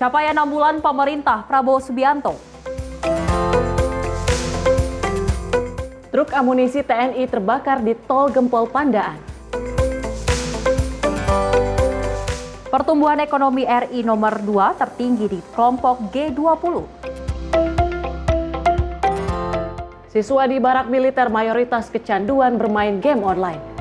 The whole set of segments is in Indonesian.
Capaian 6 bulan pemerintah Prabowo Subianto. Truk amunisi TNI terbakar di Tol Gempol Pandaan. Pertumbuhan ekonomi RI nomor 2 tertinggi di kelompok G20. Siswa di barak militer mayoritas kecanduan bermain game online.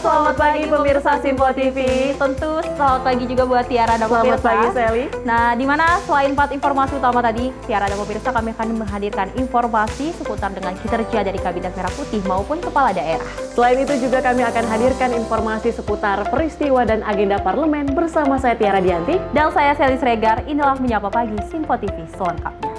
Selamat pagi pemirsa Simpo TV. Tentu selamat pagi juga buat Tiara dan pemirsa. Selamat pagi Sally. Nah, di mana selain 4 informasi utama tadi, Tiara dan pemirsa kami akan menghadirkan informasi seputar dengan kinerja dari Kabinet Merah Putih maupun kepala daerah. Selain itu juga kami akan hadirkan informasi seputar peristiwa dan agenda parlemen bersama saya Tiara Dianti dan saya Sally Sregar. Inilah Menyapa Pagi Simpo TV selengkapnya.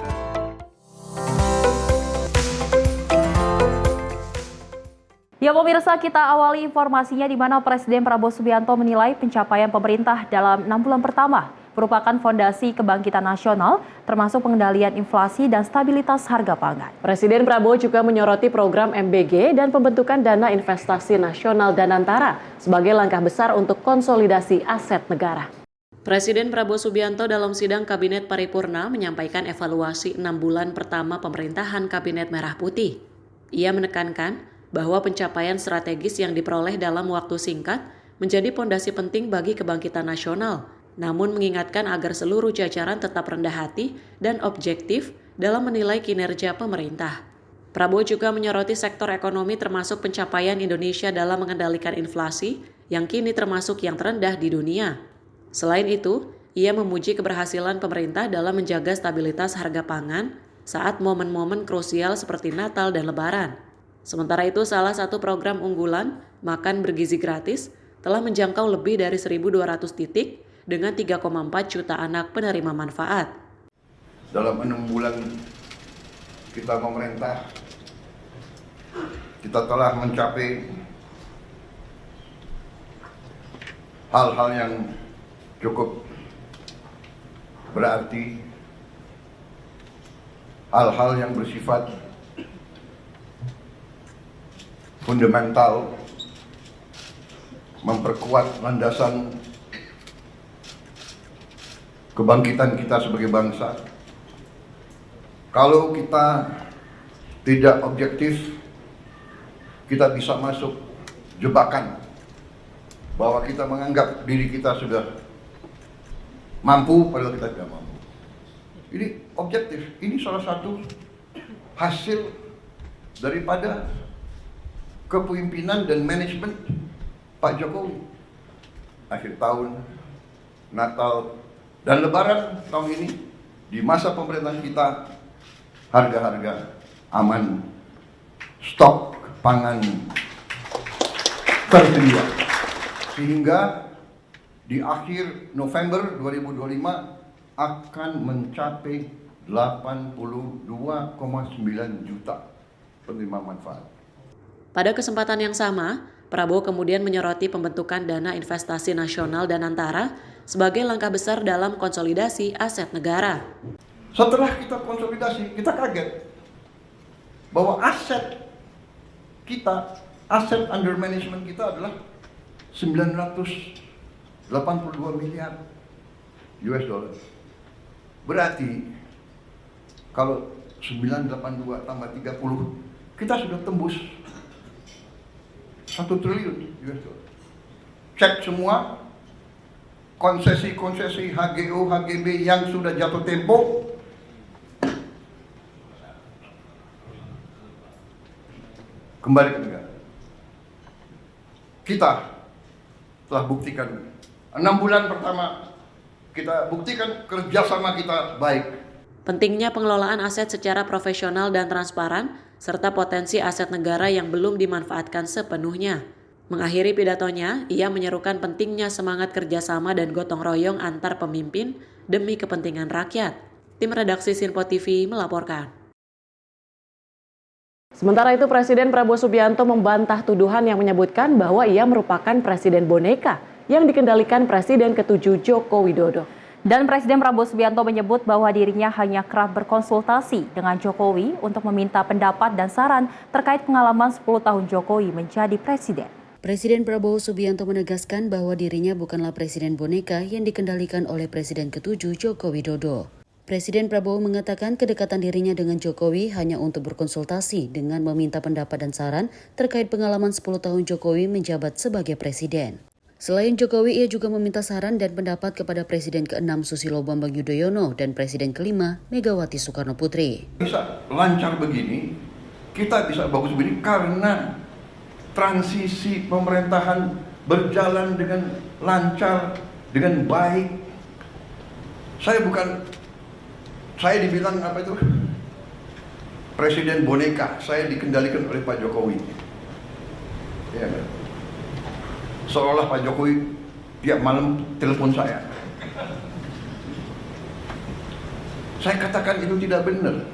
Ya pemirsa, kita awali informasinya di mana Presiden Prabowo Subianto menilai pencapaian pemerintah dalam 6 bulan pertama merupakan fondasi kebangkitan nasional, termasuk pengendalian inflasi dan stabilitas harga pangan. Presiden Prabowo juga menyoroti program MBG dan pembentukan Dana Investasi Nasional Danantara sebagai langkah besar untuk konsolidasi aset negara. Presiden Prabowo Subianto dalam sidang Kabinet Paripurna menyampaikan evaluasi 6 bulan pertama pemerintahan Kabinet Merah Putih. Ia menekankan bahwa pencapaian strategis yang diperoleh dalam waktu singkat menjadi pondasi penting bagi kebangkitan nasional, namun mengingatkan agar seluruh jajaran tetap rendah hati dan objektif dalam menilai kinerja pemerintah. Prabowo juga menyoroti sektor ekonomi termasuk pencapaian Indonesia dalam mengendalikan inflasi yang kini termasuk yang terendah di dunia. Selain itu, ia memuji keberhasilan pemerintah dalam menjaga stabilitas harga pangan saat momen-momen krusial seperti Natal dan Lebaran. Sementara itu, salah satu program unggulan, Makan Bergizi Gratis, telah menjangkau lebih dari 1.200 titik dengan 3,4 juta anak penerima manfaat. Dalam 6 bulan kita pemerintah, kita telah mencapai hal-hal yang cukup berarti, hal-hal yang bersifat fundamental, memperkuat landasan kebangkitan kita sebagai bangsa. Kalau kita tidak objektif, kita bisa masuk jebakan bahwa kita menganggap diri kita sudah mampu padahal kita tidak mampu. Ini objektif, ini salah satu hasil daripada kepemimpinan dan manajemen Pak Jokowi. Akhir tahun, Natal, dan Lebaran tahun ini, di masa pemerintahan kita, harga-harga aman, stok pangan tersedia. Sehingga di akhir November 2025 akan mencapai 82,9 juta penerima manfaat. Pada kesempatan yang sama, Prabowo kemudian menyoroti pembentukan Dana Investasi Nasional Danantara sebagai langkah besar dalam konsolidasi aset negara. Setelah kita konsolidasi, kita kaget bahwa aset kita, aset under management kita adalah 982 miliar US dollar. Berarti kalau 982 tambah 30, kita sudah tembus 1 triliun US dollar. Cek semua konsesi-konsesi HGO, HGB yang sudah jatuh tempo, kembali ke negara. Kita telah buktikan 6 bulan pertama, kita buktikan kerjasama kita baik. Pentingnya pengelolaan aset secara profesional dan transparan, serta potensi aset negara yang belum dimanfaatkan sepenuhnya. Mengakhiri pidatonya, ia menyerukan pentingnya semangat kerjasama dan gotong royong antar pemimpin demi kepentingan rakyat. Tim redaksi Simpo TV melaporkan. Sementara itu, Presiden Prabowo Subianto membantah tuduhan yang menyebutkan bahwa ia merupakan presiden boneka yang dikendalikan Presiden ke-7 Joko Widodo. Dan Presiden Prabowo Subianto menyebut bahwa dirinya hanya kerap berkonsultasi dengan Jokowi untuk meminta pendapat dan saran terkait pengalaman 10 tahun Jokowi menjadi presiden. Presiden Prabowo Subianto menegaskan bahwa dirinya bukanlah presiden boneka yang dikendalikan oleh Presiden ke-7 Joko Widodo. Presiden Prabowo mengatakan kedekatan dirinya dengan Jokowi hanya untuk berkonsultasi dengan meminta pendapat dan saran terkait pengalaman 10 tahun Jokowi menjabat sebagai presiden. Selain Jokowi, ia juga meminta saran dan pendapat kepada Presiden ke-6 Susilo Bambang Yudhoyono dan Presiden ke-5 Megawati Soekarno Putri. Bisa lancar begini, kita bisa bagus begini karena transisi pemerintahan berjalan dengan lancar, dengan baik. Saya dibilang apa itu? Presiden boneka, saya dikendalikan oleh Pak Jokowi. Ya, seolah Pak Jokowi tiap malam telepon saya. Saya katakan itu tidak benar.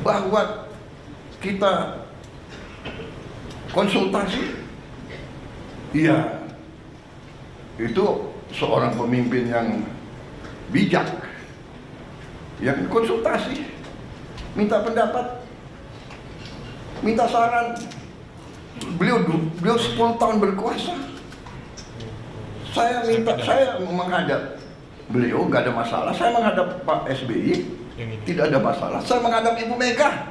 Bahwa kita konsultasi, iya, itu seorang pemimpin yang bijak, yang konsultasi, minta pendapat, minta saran. Beliau 10 tahun berkuasa. Saya menghadap beliau nggak ada masalah. Saya menghadap Pak SBY tidak ada masalah. Saya menghadap Ibu Mega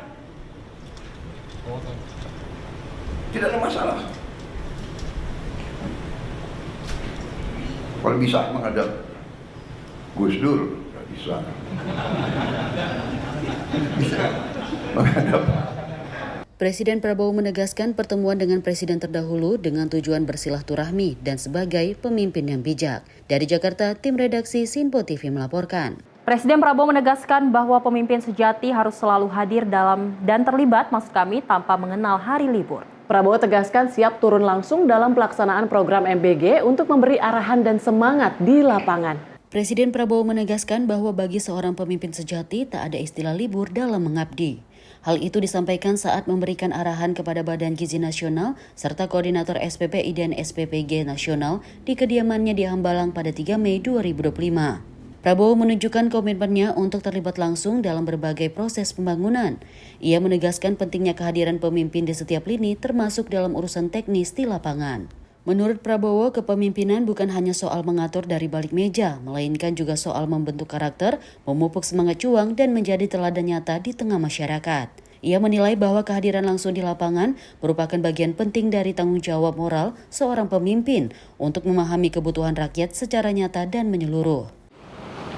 tidak ada masalah. Kalau bisa menghadap Gus Dur, nggak bisa. Bisa menghadap. Presiden Prabowo menegaskan pertemuan dengan presiden terdahulu dengan tujuan bersilaturahmi dan sebagai pemimpin yang bijak. Dari Jakarta, tim redaksi Sinpo TV melaporkan. Presiden Prabowo menegaskan bahwa pemimpin sejati harus selalu hadir dalam dan terlibat tanpa mengenal hari libur. Prabowo tegaskan siap turun langsung dalam pelaksanaan program MBG untuk memberi arahan dan semangat di lapangan. Presiden Prabowo menegaskan bahwa bagi seorang pemimpin sejati tak ada istilah libur dalam mengabdi. Hal itu disampaikan saat memberikan arahan kepada Badan Gizi Nasional serta Koordinator SPPI dan SPPG Nasional di kediamannya di Hambalang pada 3 Mei 2025. Prabowo menunjukkan komitmennya untuk terlibat langsung dalam berbagai proses pembangunan. Ia menegaskan pentingnya kehadiran pemimpin di setiap lini termasuk dalam urusan teknis di lapangan. Menurut Prabowo, kepemimpinan bukan hanya soal mengatur dari balik meja, melainkan juga soal membentuk karakter, memupuk semangat juang, dan menjadi teladan nyata di tengah masyarakat. Ia menilai bahwa kehadiran langsung di lapangan merupakan bagian penting dari tanggung jawab moral seorang pemimpin untuk memahami kebutuhan rakyat secara nyata dan menyeluruh.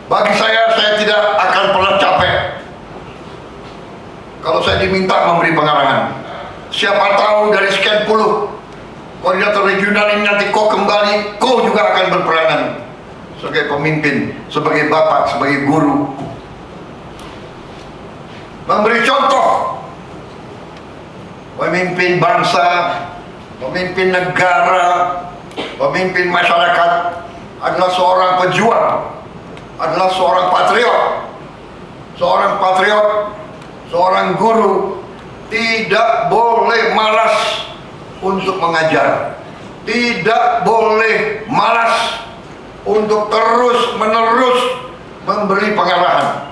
Bagi saya tidak akan pernah capek kalau saya diminta memberi pengarahan. Siapa tahu dari sekian puluh koordinator regional ini nanti kau juga akan berperanan sebagai pemimpin, sebagai bapak, sebagai guru. Memberi contoh, pemimpin bangsa, pemimpin negara, pemimpin masyarakat adalah seorang pejuang, adalah seorang patriot, seorang guru. Tidak boleh malas untuk mengajar, tidak boleh malas untuk terus-menerus memberi pengarahan,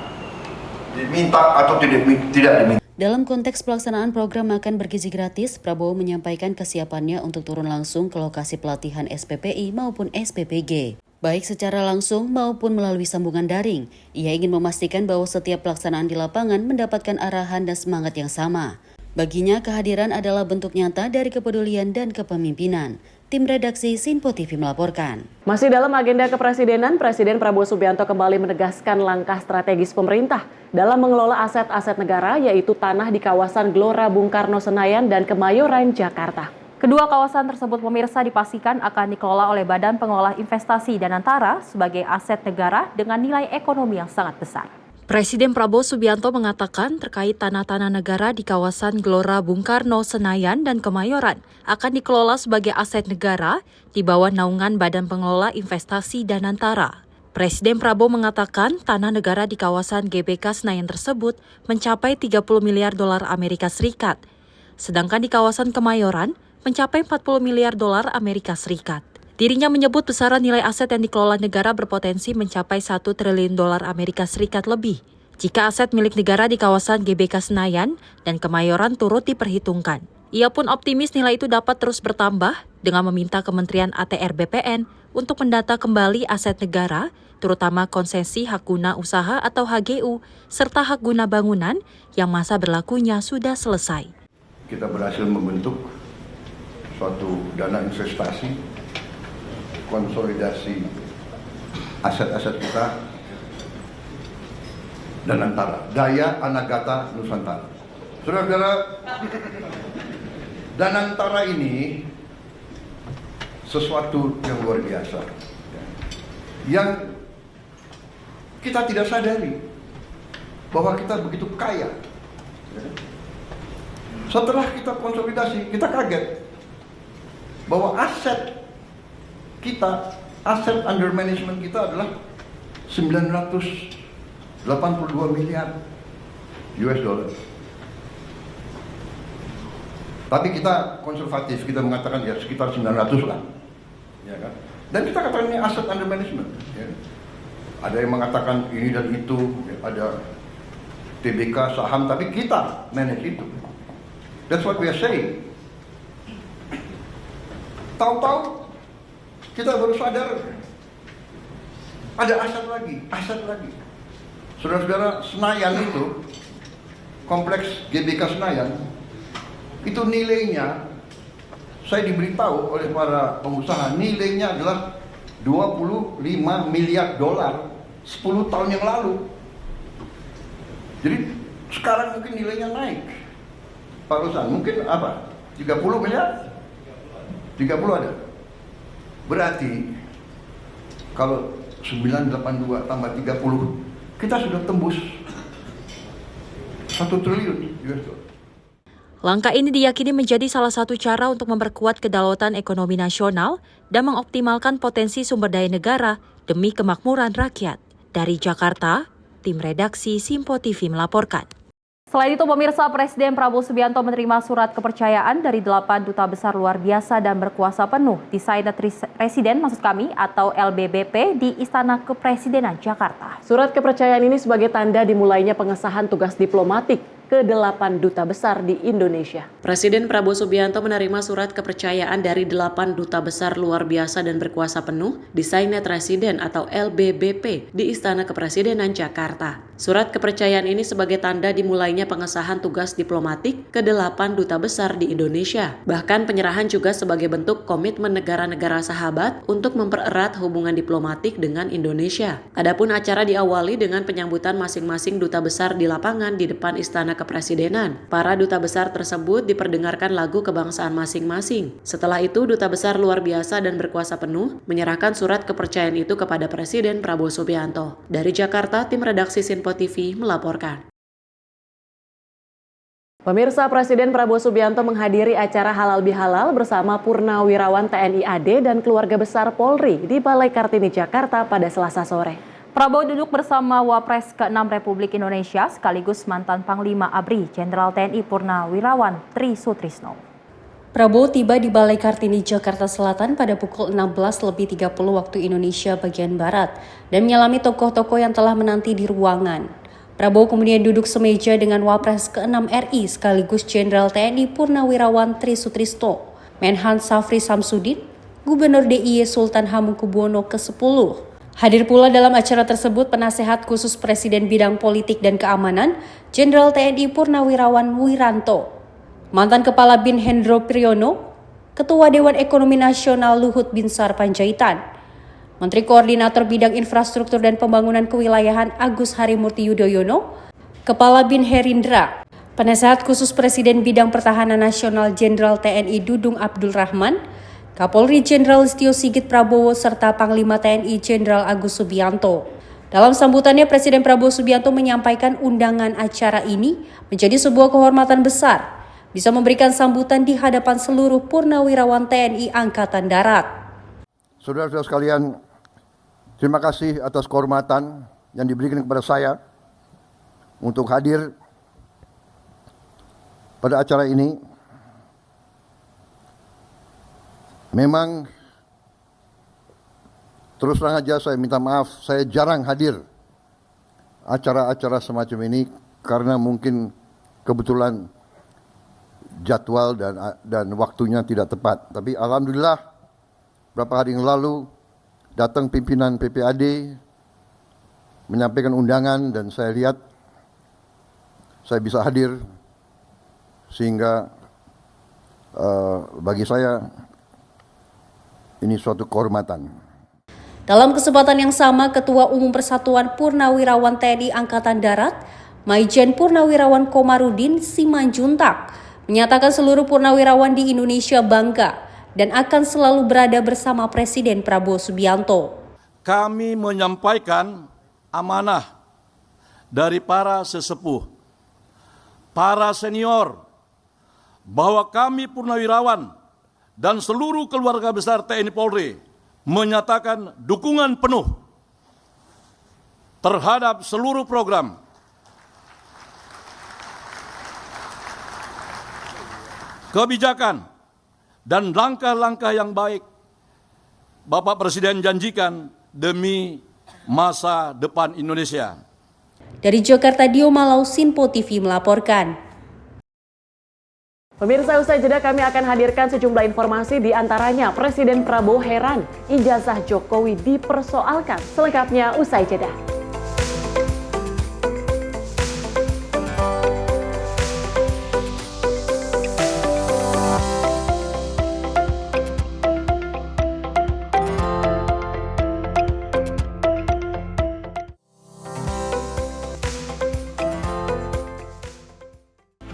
diminta atau tidak diminta. Dalam konteks pelaksanaan program makan bergizi gratis, Prabowo menyampaikan kesiapannya untuk turun langsung ke lokasi pelatihan SPPI maupun SPPG. Baik secara langsung maupun melalui sambungan daring, ia ingin memastikan bahwa setiap pelaksanaan di lapangan mendapatkan arahan dan semangat yang sama. Baginya, kehadiran adalah bentuk nyata dari kepedulian dan kepemimpinan. Tim redaksi Sinpo TV melaporkan. Masih dalam agenda kepresidenan, Presiden Prabowo Subianto kembali menegaskan langkah strategis pemerintah dalam mengelola aset-aset negara, yaitu tanah di kawasan Gelora Bung Karno Senayan dan Kemayoran, Jakarta. Kedua kawasan tersebut pemirsa dipastikan akan dikelola oleh Badan Pengelola Investasi Danantara sebagai aset negara dengan nilai ekonomi yang sangat besar. Presiden Prabowo Subianto mengatakan terkait tanah-tanah negara di kawasan Gelora Bung Karno, Senayan, dan Kemayoran akan dikelola sebagai aset negara di bawah naungan Badan Pengelola Investasi Danantara. Presiden Prabowo mengatakan tanah negara di kawasan GBK Senayan tersebut mencapai 30 miliar dolar Amerika Serikat, sedangkan di kawasan Kemayoran mencapai 40 miliar dolar Amerika Serikat. Dirinya menyebut besaran nilai aset yang dikelola negara berpotensi mencapai 1 triliun dolar Amerika Serikat lebih jika aset milik negara di kawasan GBK Senayan dan Kemayoran turut diperhitungkan. Ia pun optimis nilai itu dapat terus bertambah dengan meminta Kementerian ATR BPN untuk mendata kembali aset negara, terutama konsesi hak guna usaha atau HGU, serta hak guna bangunan yang masa berlakunya sudah selesai. Kita berhasil membentuk suatu dana investasi, konsolidasi aset-aset kita, dan antara Daya Anagata Nusantara. Saudara-saudara, Danantara ini sesuatu yang luar biasa, yang kita tidak sadari bahwa kita begitu kaya. Setelah kita konsolidasi, kita kaget bahwa aset kita, aset under management kita adalah 982 miliar US dollar. Tapi kita konservatif, kita mengatakan ya sekitar 900 lah, ya kan? Dan kita katakan ini aset under management. Ya. Ada yang mengatakan ini dan itu, ya, ada TBK saham, tapi kita manage itu. That's what we are saying. Tahu-tahu kita baru sadar ada aset lagi. Saudara-saudara, Senayan itu, kompleks GBK Senayan, itu nilainya, saya diberitahu oleh para pengusaha, nilainya adalah 25 miliar dolar 10 tahun yang lalu. Jadi sekarang mungkin nilainya naik. Pak Rosan, mungkin apa? 30 miliar? 30 ada. Berarti kalau 982 tambah 30, kita sudah tembus 1 triliun US dollar. Langkah ini diyakini menjadi salah satu cara untuk memperkuat kedaulatan ekonomi nasional dan mengoptimalkan potensi sumber daya negara demi kemakmuran rakyat. Dari Jakarta, tim redaksi Simpo TV melaporkan. Selain itu, pemirsa, Presiden Prabowo Subianto menerima surat kepercayaan dari 8 duta besar luar biasa dan berkuasa penuh di Senat Presiden atau LBBP di Istana Kepresidenan Jakarta. Surat kepercayaan ini sebagai tanda dimulainya pengesahan tugas diplomatik ke-8 duta besar di Indonesia. Presiden Prabowo Subianto menerima surat kepercayaan dari 8 duta besar luar biasa dan berkuasa penuh di Senat Presiden atau LBBP di Istana Kepresidenan Jakarta. Surat kepercayaan ini sebagai tanda dimulainya pengesahan tugas diplomatik ke-8 duta besar di Indonesia. Bahkan penyerahan juga sebagai bentuk komitmen negara-negara sahabat untuk mempererat hubungan diplomatik dengan Indonesia. Adapun acara diawali dengan penyambutan masing-masing duta besar di lapangan di depan Istana Kepresidenan. Para duta besar tersebut diperdengarkan lagu kebangsaan masing-masing. Setelah itu, duta besar luar biasa dan berkuasa penuh menyerahkan surat kepercayaan itu kepada Presiden Prabowo Subianto. Dari Jakarta, tim redaksi Simpo TV melaporkan. Pemirsa, Presiden Prabowo Subianto menghadiri acara Halal Bihalal bersama Purnawirawan TNI AD dan keluarga besar Polri di Balai Kartini, Jakarta pada Selasa sore. Prabowo duduk bersama Wapres ke-6 Republik Indonesia sekaligus mantan Panglima ABRI Jenderal TNI Purnawirawan Tri Sutrisno. Prabowo tiba di Balai Kartini, Jakarta Selatan pada pukul 16.30 waktu Indonesia bagian Barat dan menyalami tokoh-tokoh yang telah menanti di ruangan. Prabowo kemudian duduk semeja dengan Wapres ke-6 RI sekaligus Jenderal TNI Purnawirawan Tri Sutrisno, Menhan Syafri Samsudin, Gubernur DIY Sultan Hamengkubuwono ke-10. Hadir pula dalam acara tersebut Penasehat Khusus Presiden Bidang Politik dan Keamanan, Jenderal TNI Purnawirawan Wiranto, mantan Kepala BIN Hendro Priyono, Ketua Dewan Ekonomi Nasional Luhut Binsar Panjaitan, Menteri Koordinator Bidang Infrastruktur dan Pembangunan Kewilayahan Agus Harimurti Yudhoyono, Kepala BIN Herindra, Penasehat Khusus Presiden Bidang Pertahanan Nasional Jenderal TNI Dudung Abdul Rahman, Kapolri Jenderal Listio Sigit Prabowo serta Panglima TNI Jenderal Agus Subianto. Dalam sambutannya, Presiden Prabowo Subianto menyampaikan undangan acara ini menjadi sebuah kehormatan besar, bisa memberikan sambutan di hadapan seluruh purnawirawan TNI Angkatan Darat. Saudara-saudara sekalian, Terima kasih atas kehormatan yang diberikan kepada saya untuk hadir pada acara ini. Memang terus terang aja saya minta maaf, saya jarang hadir acara-acara semacam ini karena mungkin kebetulan jadwal dan waktunya tidak tepat. Tapi alhamdulillah beberapa hari yang lalu datang pimpinan PPAD menyampaikan undangan dan saya lihat saya bisa hadir sehingga bagi saya ini suatu kehormatan. Dalam kesempatan yang sama, Ketua Umum Persatuan Purnawirawan TNI Angkatan Darat, Maijen Purnawirawan Komarudin Simanjuntak, menyatakan seluruh purnawirawan di Indonesia bangga dan akan selalu berada bersama Presiden Prabowo Subianto. Kami menyampaikan amanah dari para sesepuh, para senior, bahwa kami purnawirawan dan seluruh keluarga besar TNI Polri menyatakan dukungan penuh terhadap seluruh program kebijakan dan langkah-langkah yang baik Bapak Presiden janjikan demi masa depan Indonesia. Dari Jakarta, Dio Malau, Sinpo TV melaporkan. Pemirsa, usai jeda kami akan hadirkan sejumlah informasi, di antaranya Presiden Prabowo heran ijazah Jokowi dipersoalkan. Selengkapnya usai jeda.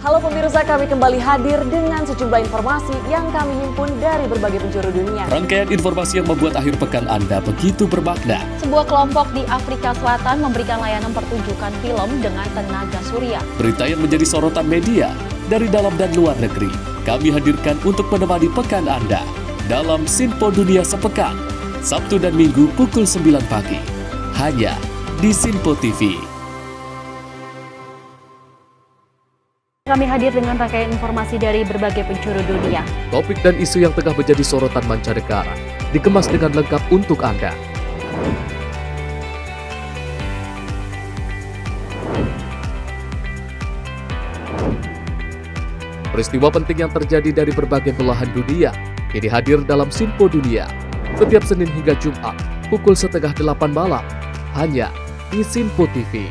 Halo pemirsa, kami kembali hadir dengan sejumlah informasi yang kami himpun dari berbagai penjuru dunia. Rangkaian informasi yang membuat akhir pekan Anda begitu bermakna. Sebuah kelompok di Afrika Selatan memberikan layanan pertunjukan film dengan tenaga surya. Berita yang menjadi sorotan media dari dalam dan luar negeri. Kami hadirkan untuk menemani pekan Anda dalam Sinpo Dunia Sepekan, Sabtu dan Minggu pukul 9 pagi. Hanya di Sinpo TV. Kami hadir dengan rangkaian informasi dari berbagai penjuru dunia. Topik dan isu yang tengah menjadi sorotan mancanegara dikemas dengan lengkap untuk Anda. Peristiwa penting yang terjadi dari berbagai belahan dunia kini hadir dalam Sinpo Dunia setiap Senin hingga Jumat pukul 7:30 malam hanya di Sinpo TV.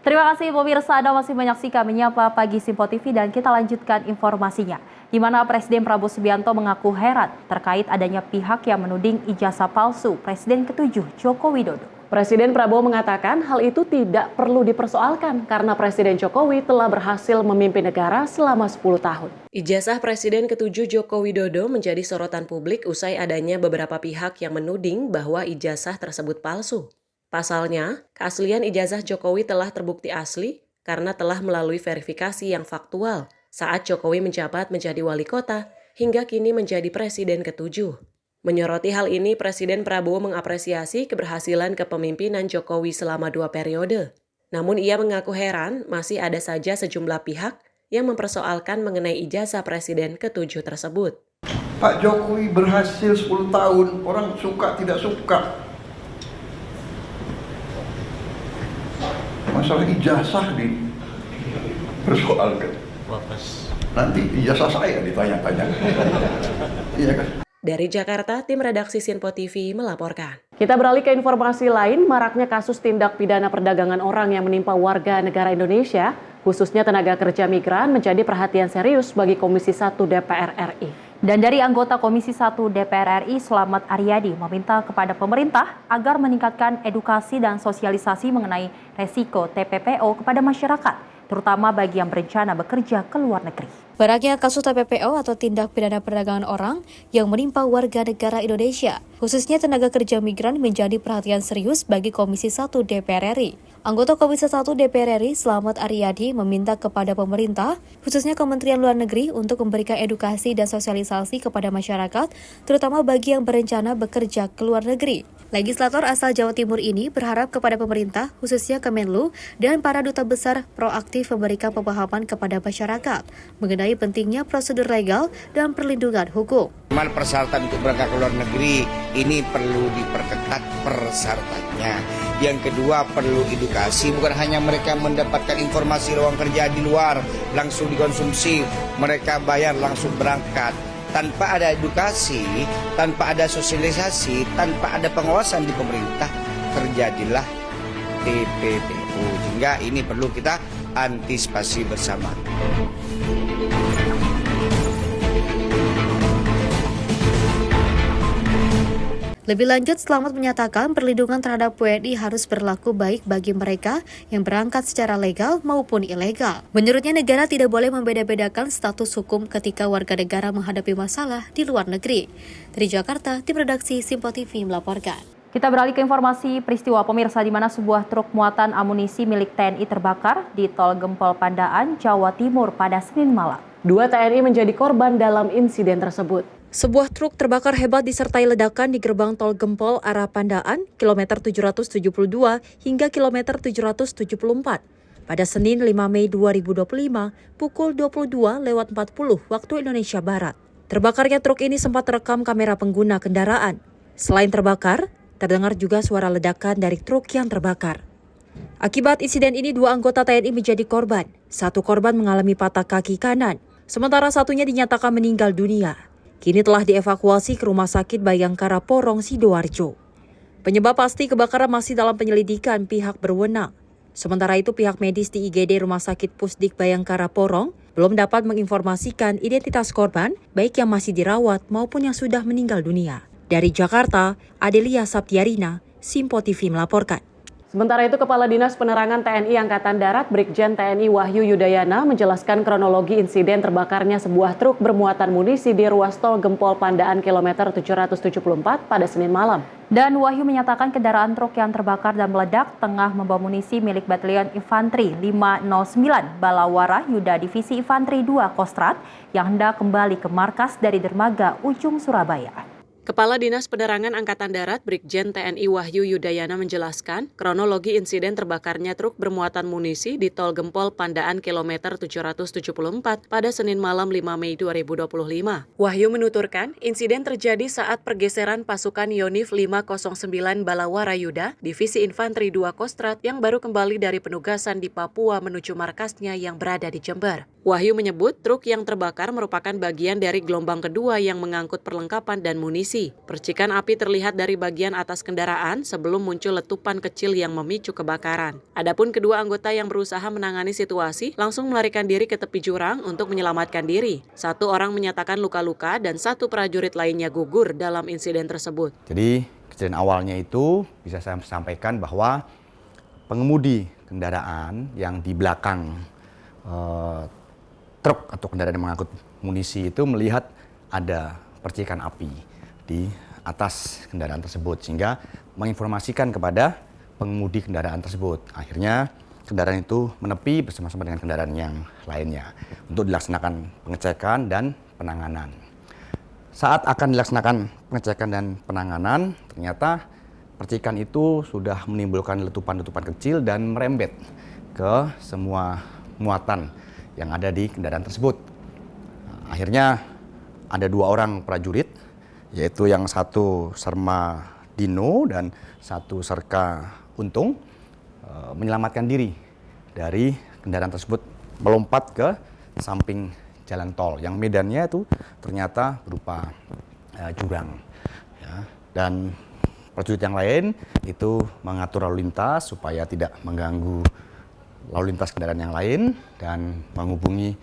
Terima kasih pemirsa, Anda masih menyaksikan Menyapa Pagi Sinpo TV dan kita lanjutkan informasinya. Di mana Presiden Prabowo Subianto mengaku heran terkait adanya pihak yang menuding ijazah palsu Presiden ke-7 Joko Widodo. Presiden Prabowo mengatakan hal itu tidak perlu dipersoalkan karena Presiden Jokowi telah berhasil memimpin negara selama 10 tahun. Ijazah Presiden ke-7 Joko Widodo menjadi sorotan publik usai adanya beberapa pihak yang menuding bahwa ijazah tersebut palsu. Pasalnya, keaslian ijazah Jokowi telah terbukti asli karena telah melalui verifikasi yang faktual saat Jokowi menjabat menjadi wali kota hingga kini menjadi Presiden ke-7. Menyoroti hal ini, Presiden Prabowo mengapresiasi keberhasilan kepemimpinan Jokowi selama 2 periode. Namun ia mengaku heran masih ada saja sejumlah pihak yang mempersoalkan mengenai ijazah Presiden ke-7 tersebut. Pak Jokowi berhasil 10 tahun, orang suka tidak suka. Masalah ijazah dipersoalkan. Nanti ijazah saya ditanya-tanya. Iya kan? Dari Jakarta, tim redaksi Sinpo TV melaporkan. Kita beralih ke informasi lain, maraknya kasus tindak pidana perdagangan orang yang menimpa warga negara Indonesia, khususnya tenaga kerja migran, menjadi perhatian serius bagi Komisi 1 DPR RI. Dan dari anggota Komisi 1 DPR RI, Slamet Aryadi, meminta kepada pemerintah agar meningkatkan edukasi dan sosialisasi mengenai resiko TPPO kepada masyarakat, terutama bagi yang berencana bekerja ke luar negeri. Maraknya kasus TPPO atau tindak pidana perdagangan orang yang menimpa warga negara Indonesia, khususnya tenaga kerja migran, menjadi perhatian serius bagi Komisi 1 DPR RI. Anggota Komisi 1 DPR RI Slamet Aryadi meminta kepada pemerintah, khususnya Kementerian Luar Negeri, untuk memberikan edukasi dan sosialisasi kepada masyarakat, terutama bagi yang berencana bekerja ke luar negeri. Legislator asal Jawa Timur ini berharap kepada pemerintah, khususnya Kemenlu, dan para duta besar proaktif memberikan pemahaman kepada masyarakat mengenai pentingnya prosedur legal dan perlindungan hukum. Persyaratan untuk berangkat ke luar negeri ini perlu diperketat persyaratannya. Yang kedua, perlu edukasi, bukan hanya mereka mendapatkan informasi ruang kerja di luar langsung dikonsumsi, mereka bayar langsung berangkat. Tanpa ada edukasi, tanpa ada sosialisasi, tanpa ada pengawasan di pemerintah, terjadilah TPPO. Sehingga ini perlu kita antisipasi bersama. Lebih lanjut, Slamet menyatakan perlindungan terhadap WNI harus berlaku baik bagi mereka yang berangkat secara legal maupun ilegal. Menurutnya, negara tidak boleh membeda-bedakan status hukum ketika warga negara menghadapi masalah di luar negeri. Dari Jakarta, tim redaksi Simpo TV melaporkan. Kita beralih ke informasi peristiwa pemirsa, di mana sebuah truk muatan amunisi milik TNI terbakar di Tol Gempol Pandaan, Jawa Timur pada Senin malam. 2 TNI menjadi korban dalam insiden tersebut. Sebuah truk terbakar hebat disertai ledakan di gerbang Tol Gempol arah Pandaan, kilometer 772 hingga kilometer 774. Pada Senin 5 Mei 2025, pukul 22.40 waktu Indonesia Barat. Terbakarnya truk ini sempat terekam kamera pengguna kendaraan. Selain terbakar, terdengar juga suara ledakan dari truk yang terbakar. Akibat insiden ini, 2 anggota TNI menjadi korban. 1 korban mengalami patah kaki kanan, sementara satunya dinyatakan meninggal dunia. Kini telah dievakuasi ke Rumah Sakit Bayangkara Porong, Sidoarjo. Penyebab pasti kebakaran masih dalam penyelidikan pihak berwenang. Sementara itu, pihak medis di IGD Rumah Sakit Pusdik Bayangkara Porong belum dapat menginformasikan identitas korban, baik yang masih dirawat maupun yang sudah meninggal dunia. Dari Jakarta, Adelia Saptiarina, Simpo TV melaporkan. Sementara itu, Kepala Dinas Penerangan TNI Angkatan Darat Brigjen TNI Wahyu Yudayana menjelaskan kronologi insiden terbakarnya sebuah truk bermuatan munisi di ruas tol Gempol Pandaan kilometer 774 pada Senin malam. Dan Wahyu menyatakan kendaraan truk yang terbakar dan meledak tengah membawa munisi milik Batalion Infanteri 509 Balawara Yuda Divisi Infanteri 2 Kostrat yang hendak kembali ke markas dari dermaga Ujung, Surabaya. Kepala Dinas Penerangan Angkatan Darat Brigjen TNI Wahyu Yudayana menjelaskan kronologi insiden terbakarnya truk bermuatan munisi di Tol Gempol Pandaan kilometer 774 pada Senin malam 5 Mei 2025. Wahyu menuturkan, insiden terjadi saat pergeseran pasukan Yonif 509 Balawara Yuda, Divisi Infanteri 2 Kostrat yang baru kembali dari penugasan di Papua menuju markasnya yang berada di Jember. Wahyu menyebut truk yang terbakar merupakan bagian dari gelombang kedua yang mengangkut perlengkapan dan munisi. Percikan api terlihat dari bagian atas kendaraan sebelum muncul letupan kecil yang memicu kebakaran. Adapun kedua anggota yang berusaha menangani situasi langsung melarikan diri ke tepi jurang untuk menyelamatkan diri. 1 orang menyatakan luka-luka dan 1 prajurit lainnya gugur dalam insiden tersebut. Jadi kejadian awalnya itu bisa saya sampaikan bahwa pengemudi kendaraan yang di belakang truk atau kendaraan yang mengangkut munisi itu melihat ada percikan api di atas kendaraan tersebut, sehingga menginformasikan kepada pengemudi kendaraan tersebut. Akhirnya kendaraan itu menepi bersama-sama dengan kendaraan yang lainnya untuk dilaksanakan pengecekan dan penanganan. Saat akan dilaksanakan pengecekan dan penanganan, ternyata percikan itu sudah menimbulkan letupan-letupan kecil dan merembet ke semua muatan yang ada di kendaraan tersebut. Akhirnya ada 2 orang prajurit, yaitu yang 1 Serma Dino dan 1 Serka Untung, menyelamatkan diri dari kendaraan tersebut, melompat ke samping jalan tol yang medannya itu ternyata berupa jurang. Ya. Dan prajurit yang lain itu mengatur lalu lintas supaya tidak mengganggu lalu lintas kendaraan yang lain dan menghubungi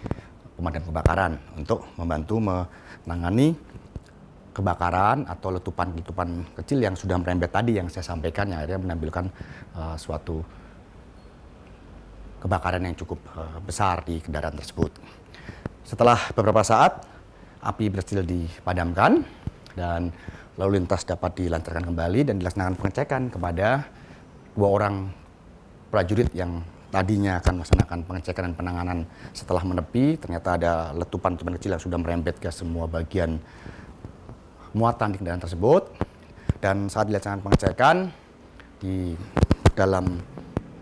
pemadam kebakaran untuk membantu menangani kebakaran atau letupan-letupan kecil yang sudah merembet tadi yang saya sampaikan, yang akhirnya menampilkan suatu kebakaran yang cukup besar di kendaraan tersebut. Setelah beberapa saat, api berhasil dipadamkan dan lalu lintas dapat dilancarkan kembali dan dilaksanakan pengecekan kepada 2 orang prajurit yang tadinya akan melaksanakan pengecekan dan penanganan setelah menepi. Ternyata ada letupan-letupan kecil yang sudah merembet ke semua bagian muatan di kendaraan tersebut. Dan saat dilaksanakan pengecekan di dalam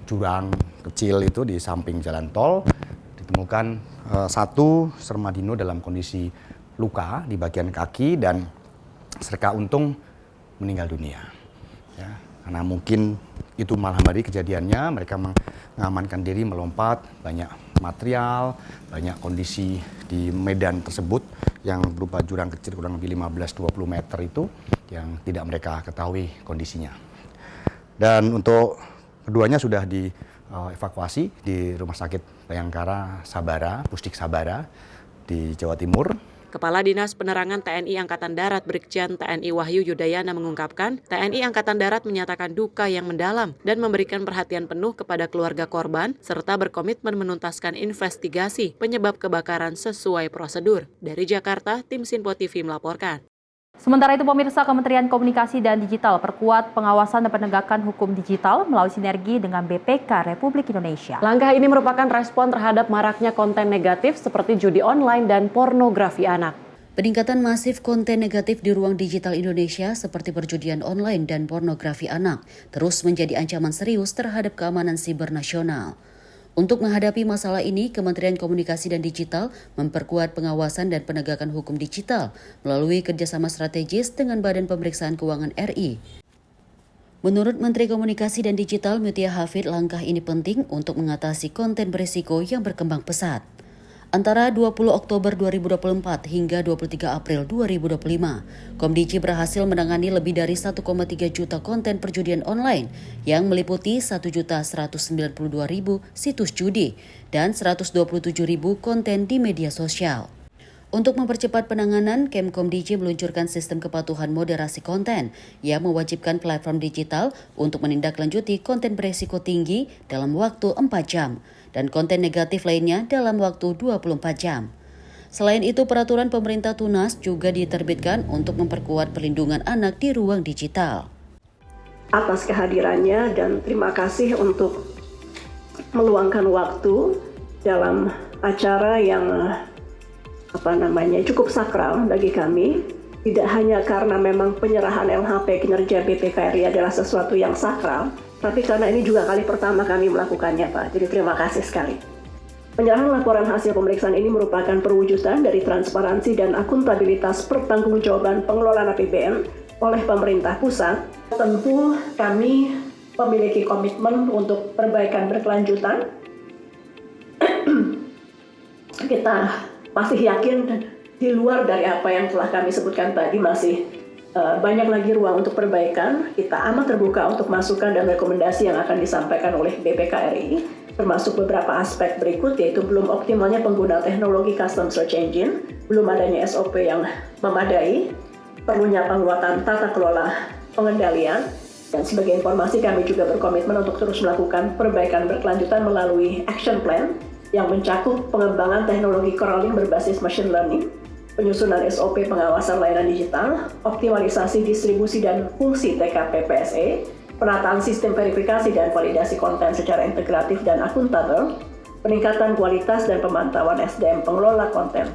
jurang kecil itu di samping jalan tol ditemukan satu Sermadino dalam kondisi luka di bagian kaki dan serka untung meninggal dunia. Ya, karena mungkin itu malam hari kejadiannya, mereka mengamankan diri melompat, banyak material, banyak kondisi di medan tersebut yang berupa jurang kecil kurang lebih 15-20 meter itu yang tidak mereka ketahui kondisinya. Dan untuk keduanya sudah dievakuasi di Rumah Sakit Bayangkara Sabara, Pusdik Sabara di Jawa Timur. Kepala Dinas Penerangan TNI Angkatan Darat Brigjen TNI Wahyu Yudayana mengungkapkan, TNI Angkatan Darat menyatakan duka yang mendalam dan memberikan perhatian penuh kepada keluarga korban serta berkomitmen menuntaskan investigasi penyebab kebakaran sesuai prosedur. Dari Jakarta, tim Sinpo TV melaporkan. Sementara itu pemirsa, Kementerian Komunikasi dan Digital perkuat pengawasan dan penegakan hukum digital melalui sinergi dengan BPK Republik Indonesia. Langkah ini merupakan respon terhadap maraknya konten negatif seperti judi online dan pornografi anak. Peningkatan masif konten negatif di ruang digital Indonesia seperti perjudian online dan pornografi anak terus menjadi ancaman serius terhadap keamanan siber nasional. Untuk menghadapi masalah ini, Kementerian Komunikasi dan Digital memperkuat pengawasan dan penegakan hukum digital melalui kerjasama strategis dengan Badan Pemeriksaan Keuangan RI. Menurut Menteri Komunikasi dan Digital Mutia Hafid, langkah ini penting untuk mengatasi konten berisiko yang berkembang pesat. Antara 20 Oktober 2024 hingga 23 April 2025, Komdiji berhasil menangani lebih dari 1,3 juta konten perjudian online yang meliputi 1.192.000 situs judi dan 127.000 konten di media sosial. Untuk mempercepat penanganan, Kemkomdiji meluncurkan sistem kepatuhan moderasi konten yang mewajibkan platform digital untuk menindaklanjuti konten beresiko tinggi dalam waktu 4 jam dan konten negatif lainnya dalam waktu 24 jam. Selain itu, peraturan pemerintah Tunas juga diterbitkan untuk memperkuat perlindungan anak di ruang digital. Atas kehadirannya dan terima kasih untuk meluangkan waktu dalam acara yang cukup sakral bagi kami, tidak hanya karena memang penyerahan LHP kinerja BPK RI adalah sesuatu yang sakral, tapi karena ini juga kali pertama kami melakukannya, Pak. Jadi terima kasih sekali. Penyerahan laporan hasil pemeriksaan ini merupakan perwujudan dari transparansi dan akuntabilitas pertanggungjawaban pengelolaan APBN oleh pemerintah pusat. Tentu kami memiliki komitmen untuk perbaikan berkelanjutan. Kita masih yakin di luar dari apa yang telah kami sebutkan tadi masih banyak lagi ruang untuk perbaikan. Kita amat terbuka untuk masukan dan rekomendasi yang akan disampaikan oleh BPK RI, termasuk beberapa aspek berikut, yaitu belum optimalnya pengguna teknologi custom search engine, belum adanya SOP yang memadai, perlunya penguatan tata kelola pengendalian, dan sebagai informasi kami juga berkomitmen untuk terus melakukan perbaikan berkelanjutan melalui action plan yang mencakup pengembangan teknologi crawling berbasis machine learning, penyusunan SOP pengawasan layanan digital, optimalisasi distribusi dan fungsi TKP PSE, penataan sistem verifikasi dan validasi konten secara integratif dan akuntabel, peningkatan kualitas dan pemantauan SDM pengelola konten.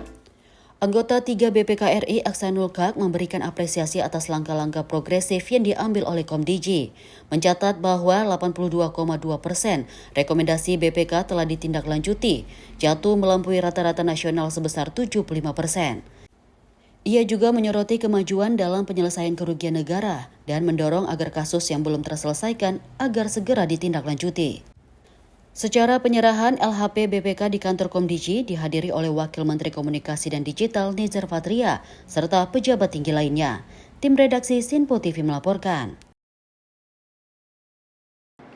Anggota 3 BPK RI Aksanul Kak memberikan apresiasi atas langkah-langkah progresif yang diambil oleh Komdiji, mencatat bahwa 82,2% rekomendasi BPK telah ditindaklanjuti, jatuh melampaui rata-rata nasional sebesar 75%. Ia juga menyoroti kemajuan dalam penyelesaian kerugian negara dan mendorong agar kasus yang belum terselesaikan agar segera ditindaklanjuti. Secara penyerahan LHP BPK di kantor Komdiji dihadiri oleh Wakil Menteri Komunikasi dan Digital Nizar Fatria serta pejabat tinggi lainnya. Tim redaksi Sinpo TV melaporkan.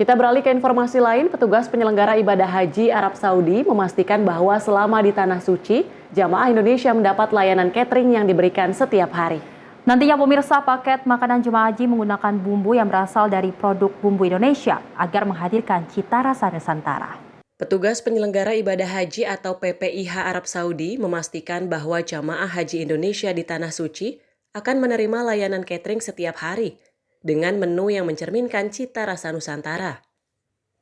Kita beralih ke informasi lain. Petugas penyelenggara ibadah haji Arab Saudi memastikan bahwa selama di Tanah Suci, jamaah Indonesia mendapat layanan catering yang diberikan setiap hari. Nantinya pemirsa, paket makanan jemaah haji menggunakan bumbu yang berasal dari produk bumbu Indonesia agar menghadirkan cita rasa Nusantara. Petugas penyelenggara ibadah haji atau PPIH Arab Saudi memastikan bahwa jamaah haji Indonesia di Tanah Suci akan menerima layanan catering setiap hari dengan menu yang mencerminkan cita rasa Nusantara.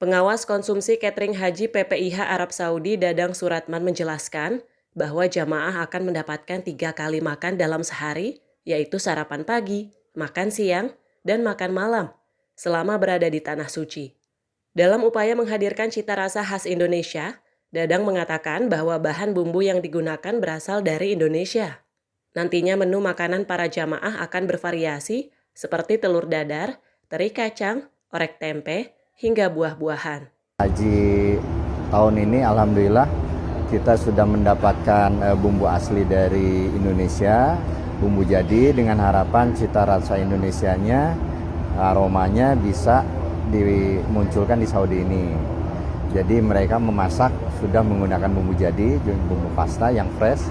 Pengawas konsumsi catering haji PPIH Arab Saudi Dadang Suratman menjelaskan bahwa jamaah akan mendapatkan 3 kali makan dalam sehari, yaitu sarapan pagi, makan siang, dan makan malam selama berada di Tanah Suci. Dalam upaya menghadirkan cita rasa khas Indonesia, Dadang mengatakan bahwa bahan bumbu yang digunakan berasal dari Indonesia. Nantinya menu makanan para jamaah akan bervariasi seperti telur dadar, teri kacang, orek tempe, hingga buah-buahan. Haji tahun ini alhamdulillah kita sudah mendapatkan bumbu asli dari Indonesia, bumbu jadi dengan harapan cita rasa Indonesianya, aromanya bisa dimunculkan di Saudi ini. Jadi mereka memasak sudah menggunakan bumbu jadi, bumbu pasta yang fresh,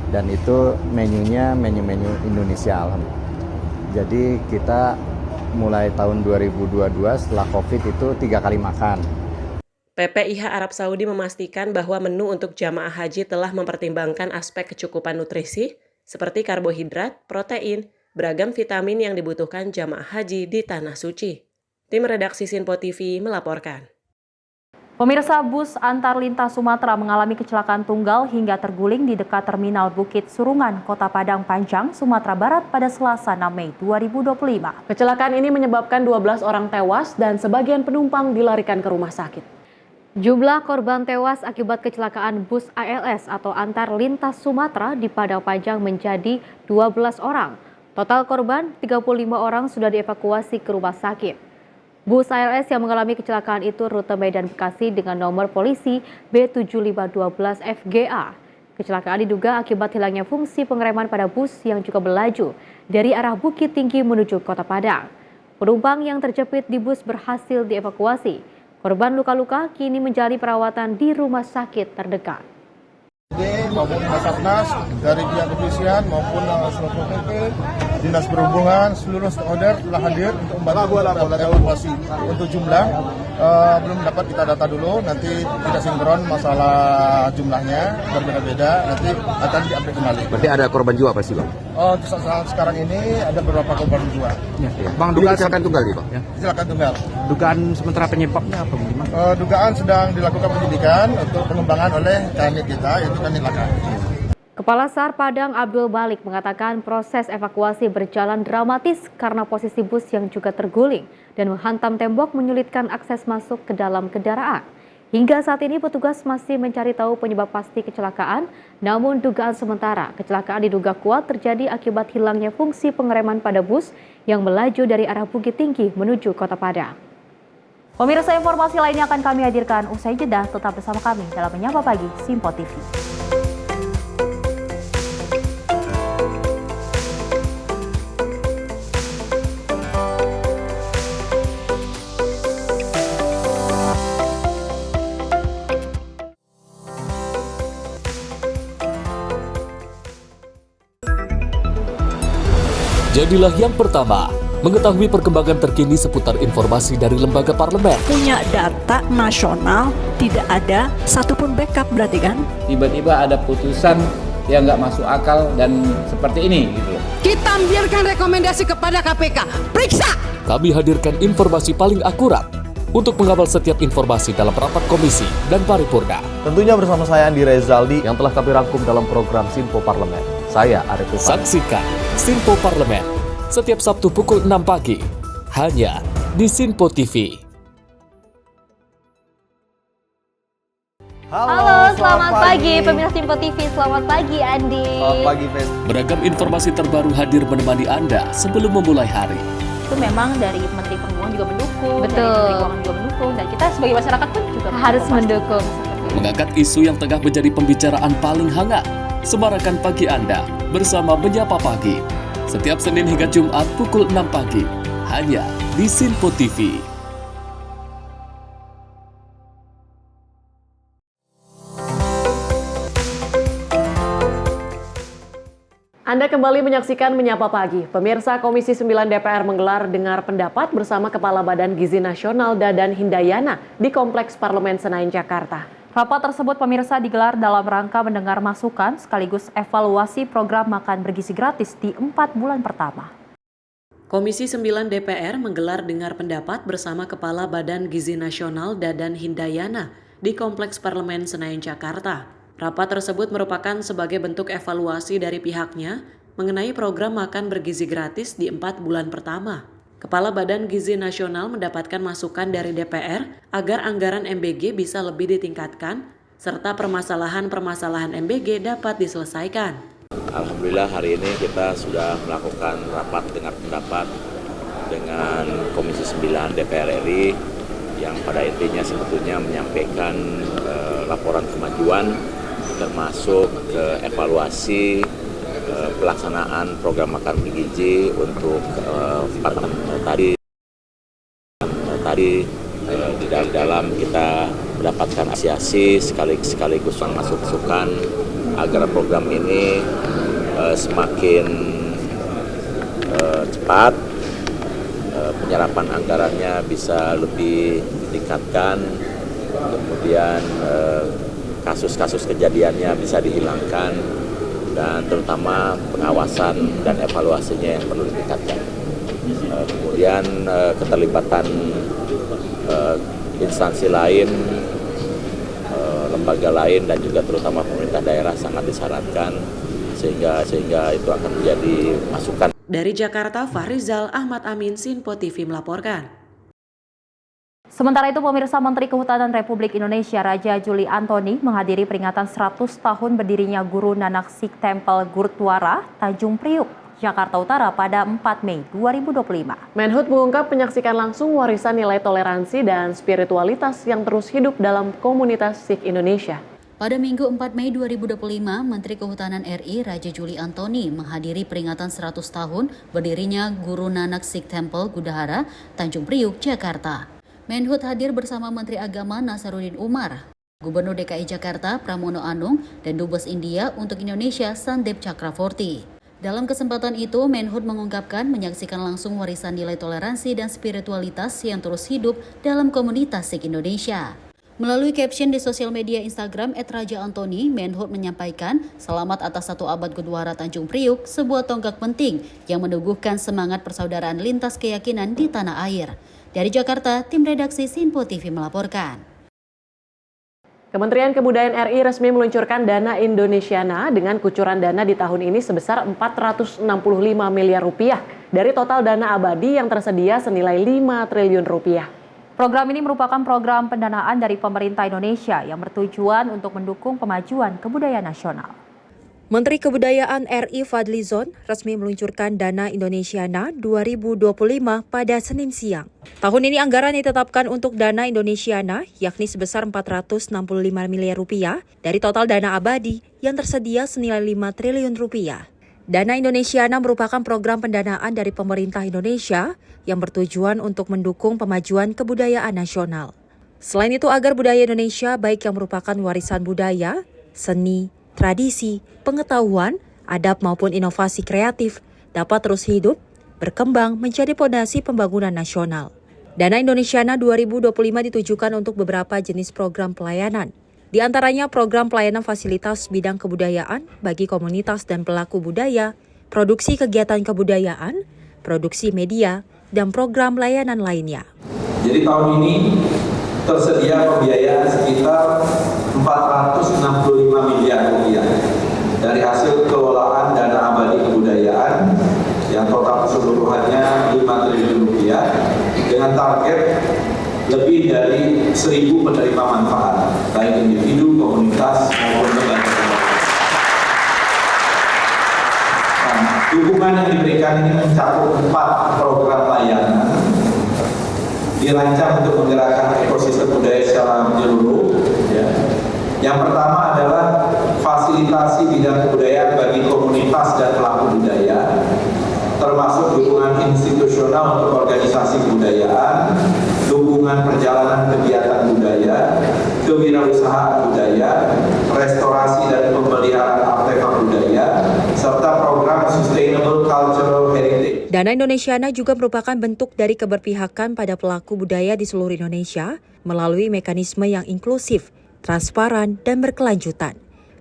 dan itu menunya menu-menu Indonesia alhamdulillah. Jadi kita mulai tahun 2022 setelah COVID itu 3 kali makan. PPIH Arab Saudi memastikan bahwa menu untuk jamaah haji telah mempertimbangkan aspek kecukupan nutrisi seperti karbohidrat, protein, beragam vitamin yang dibutuhkan jamaah haji di Tanah Suci. Tim redaksi Sinpo TV melaporkan. Pemirsa, bus antar lintas Sumatera mengalami kecelakaan tunggal hingga terguling di dekat Terminal Bukit Surungan, Kota Padang Panjang, Sumatera Barat pada Selasa 6 Mei 2025. Kecelakaan ini menyebabkan 12 orang tewas dan sebagian penumpang dilarikan ke rumah sakit. Jumlah korban tewas akibat kecelakaan bus ALS atau antar lintas Sumatera di Padang Panjang menjadi 12 orang. Total korban 35 orang sudah dievakuasi ke rumah sakit. Bus ALS yang mengalami kecelakaan itu rute Medan Bekasi dengan nomor polisi B7512 FGA. Kecelakaan diduga akibat hilangnya fungsi pengereman pada bus yang juga melaju dari arah Bukit Tinggi menuju Kota Padang. Penumpang yang terjepit di bus berhasil dievakuasi. Korban luka-luka kini menjalani perawatan di rumah sakit terdekat. Maupun Basarnas dari pihak kepolisian maupun Satpol PP, Dinas Perhubungan, seluruh stakeholder telah hadir untuk membantu evakuasi. Untuk jumlah belum dapat kita data dulu, nanti kita sinkron masalah jumlahnya berbeda-beda, nanti akan diupdate kembali. Berarti ada korban jiwa pasti Bang? Untuk saat sekarang ini ada beberapa korban jiwa. Ya. Bang, dugaan kecelakaan tunggal nih Bang? Ya. Kecelakaan tunggal. Dugaan sementara penyebabnya apa? Dugaan sedang dilakukan penyidikan untuk pengembangan oleh Kanit kita, yaitu Kanit Laka. Kepala SAR Padang Abdul Balik mengatakan proses evakuasi berjalan dramatis karena posisi bus yang juga terguling dan menghantam tembok menyulitkan akses masuk ke dalam kendaraan. Hingga saat ini petugas masih mencari tahu penyebab pasti kecelakaan, namun dugaan sementara kecelakaan diduga kuat terjadi akibat hilangnya fungsi pengereman pada bus yang melaju dari arah Bukit Tinggi menuju Kota Padang. Pemirsa, informasi lainnya akan kami hadirkan usai jeda. Tetap bersama kami dalam Menyapa Pagi Sinpo TV. Jadilah yang pertama mengetahui perkembangan terkini seputar informasi dari lembaga parlemen. Punya data nasional, tidak ada satupun backup berarti kan? Tiba-tiba ada putusan yang nggak masuk akal dan seperti ini gitu loh. Kita biarkan rekomendasi kepada KPK, periksa! Kami hadirkan informasi paling akurat untuk mengawal setiap informasi dalam rapat komisi dan paripurna. Tentunya bersama saya Andi Rezaldi yang telah kami rangkum dalam program Sinpo Parlemen. Saya Arif Rifani. Saksikan Sinpo Parlemen setiap Sabtu pukul 6 pagi hanya di Sinpo TV. Halo, selamat pagi pemirsa Sinpo TV. Selamat pagi Andi. Selamat pagi Fen. Beragam informasi terbaru hadir menemani Anda sebelum memulai hari. Itu memang dari Menteri Perhubungan juga mendukung, Betul. dari Menteri Keuangan juga mendukung, dan kita sebagai masyarakat pun juga Harus mendukung. Mengangkat isu yang tengah menjadi pembicaraan paling hangat. Semarakan pagi Anda bersama Menyapa Pagi. Setiap Senin hingga Jumat pukul 6 pagi. Hanya di Sinpo TV. Anda kembali menyaksikan Menyapa Pagi. Pemirsa, Komisi 9 DPR menggelar dengar pendapat bersama Kepala Badan Gizi Nasional Dadan Hindayana di Kompleks Parlemen Senayan, Jakarta. Rapat tersebut pemirsa digelar dalam rangka mendengar masukan sekaligus evaluasi program makan bergizi gratis di 4 bulan pertama. Komisi 9 DPR menggelar dengar pendapat bersama Kepala Badan Gizi Nasional Dadan Hindayana di Kompleks Parlemen Senayan, Jakarta. Rapat tersebut merupakan sebagai bentuk evaluasi dari pihaknya mengenai program makan bergizi gratis di 4 bulan pertama. Kepala Badan Gizi Nasional mendapatkan masukan dari DPR agar anggaran MBG bisa lebih ditingkatkan, serta permasalahan-permasalahan MBG dapat diselesaikan. Alhamdulillah hari ini kita sudah melakukan rapat dengar pendapat dengan Komisi 9 DPR RI yang pada intinya sebetulnya menyampaikan laporan kemajuan termasuk evaluasi pelaksanaan program makan bergizi untuk tadi di dalam kita mendapatkan apresiasi sekaligus masukan agar program ini semakin cepat, penyerapan anggarannya bisa lebih ditingkatkan, kemudian kasus-kasus kejadiannya bisa dihilangkan, dan terutama pengawasan dan evaluasinya yang perlu ditingkatkan. Kemudian keterlibatan instansi lain, lembaga lain, dan juga terutama pemerintah daerah sangat disyaratkan sehingga itu akan menjadi masukan. Dari Jakarta, Fahrizal Ahmad Amin, Sinpo TV melaporkan. Sementara itu, pemirsa, Menteri Kehutanan Republik Indonesia Raja Juli Antoni menghadiri peringatan 100 tahun berdirinya Guru Nanak Sikh Temple Gurudwara Tanjung Priuk, Jakarta Utara pada 4 Mei 2025. Menhub mengungkap menyaksikan langsung warisan nilai toleransi dan spiritualitas yang terus hidup dalam komunitas Sikh Indonesia. Pada Minggu 4 Mei 2025, Menteri Kehutanan RI Raja Juli Antoni menghadiri peringatan 100 tahun berdirinya Guru Nanak Sikh Temple Gurudwara Tanjung Priuk, Jakarta. Menhub hadir bersama Menteri Agama Nasaruddin Umar, Gubernur DKI Jakarta Pramono Anung, dan Dubes India untuk Indonesia Sandip Chakravorty. Dalam kesempatan itu, Menhub mengungkapkan menyaksikan langsung warisan nilai toleransi dan spiritualitas yang terus hidup dalam komunitas Sikh Indonesia. Melalui caption di sosial media Instagram @raja_antoni, Menhub menyampaikan selamat atas 1 abad Gurudwara Tanjung Priuk, sebuah tonggak penting yang meneguhkan semangat persaudaraan lintas keyakinan di tanah air. Dari Jakarta, tim redaksi Sinpo TV melaporkan. Kementerian Kebudayaan RI resmi meluncurkan Dana Indonesiana dengan kucuran dana di tahun ini sebesar 465 miliar rupiah dari total dana abadi yang tersedia senilai 5 triliun rupiah. Program ini merupakan program pendanaan dari pemerintah Indonesia yang bertujuan untuk mendukung kemajuan kebudayaan nasional. Menteri Kebudayaan RI Fadlizon resmi meluncurkan Dana Indonesiana 2025 pada Senin siang. Tahun ini anggaran ditetapkan untuk Dana Indonesiana yakni sebesar 465 miliar rupiah dari total dana abadi yang tersedia senilai 5 triliun rupiah. Dana Indonesiana merupakan program pendanaan dari pemerintah Indonesia yang bertujuan untuk mendukung pemajuan kebudayaan nasional. Selain itu, agar budaya Indonesia baik yang merupakan warisan budaya, seni, tradisi, pengetahuan, adab maupun inovasi kreatif dapat terus hidup, berkembang menjadi fondasi pembangunan nasional. Dana Indonesiana 2025 ditujukan untuk beberapa jenis program pelayanan. Di antaranya program pelayanan fasilitas bidang kebudayaan bagi komunitas dan pelaku budaya, produksi kegiatan kebudayaan, produksi media, dan program layanan lainnya. Jadi tahun ini tersedia pembiayaan sekitar 465 miliar rupiah dari hasil kelolaan dana abadi kebudayaan yang total keseluruhannya 5 triliun rupiah dengan target lebih dari 1.000 penerima manfaat, baik individu, komunitas, maupun lembaga. Dukungan yang diberikan ini mencakup 4 program layanan, dirancang untuk menggerakkan ekosistem budaya secara menyeluruh. Yang pertama adalah fasilitasi bidang kebudayaan bagi komunitas dan pelaku budaya, termasuk dukungan institusional untuk organisasi kebudayaan, dukungan perjalanan kegiatan budaya, kewirausahaan budaya, restorasi dan pemeliharaan artefak budaya, serta program Sustainable Cultural Heritage. Dana Indonesiana juga merupakan bentuk dari keberpihakan pada pelaku budaya di seluruh Indonesia melalui mekanisme yang inklusif transparan, dan berkelanjutan.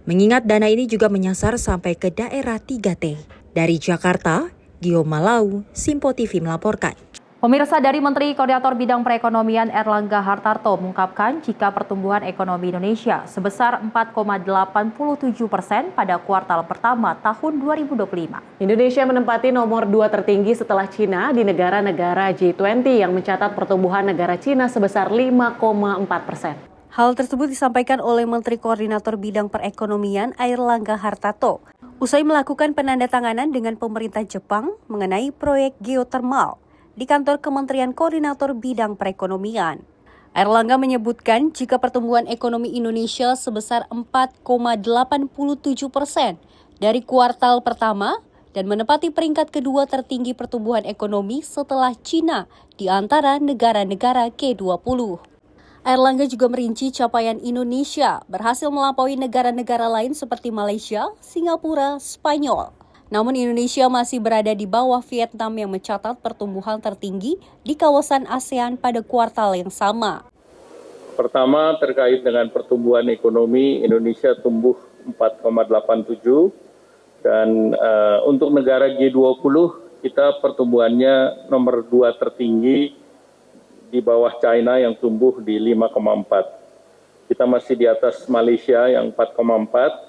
Mengingat dana ini juga menyasar sampai ke daerah 3T. Dari Jakarta, Gio Malau, Simpo TV melaporkan. Pemirsa, dari Menteri Koordinator Bidang Perekonomian Erlangga Hartarto mengungkapkan jika pertumbuhan ekonomi Indonesia sebesar 4,87% pada kuartal pertama tahun 2025. Indonesia menempati nomor 2 tertinggi setelah Cina di negara-negara G20 yang mencatat pertumbuhan negara Cina sebesar 5,4%. Hal tersebut disampaikan oleh Menteri Koordinator Bidang Perekonomian Erlangga Hartarto usai melakukan penandatanganan dengan pemerintah Jepang mengenai proyek geotermal di kantor Kementerian Koordinator Bidang Perekonomian. Erlangga menyebutkan jika pertumbuhan ekonomi Indonesia sebesar 4,87% dari kuartal pertama dan menempati peringkat kedua tertinggi pertumbuhan ekonomi setelah Cina di antara negara-negara G20. Erlangga juga merinci capaian Indonesia berhasil melampaui negara-negara lain seperti Malaysia, Singapura, Spanyol. Namun Indonesia masih berada di bawah Vietnam yang mencatat pertumbuhan tertinggi di kawasan ASEAN pada kuartal yang sama. Pertama, terkait dengan pertumbuhan ekonomi, Indonesia tumbuh 4,87 dan untuk negara G20 kita pertumbuhannya nomor 2 tertinggi di bawah China yang tumbuh di 5,4. Kita masih di atas Malaysia yang 4,4.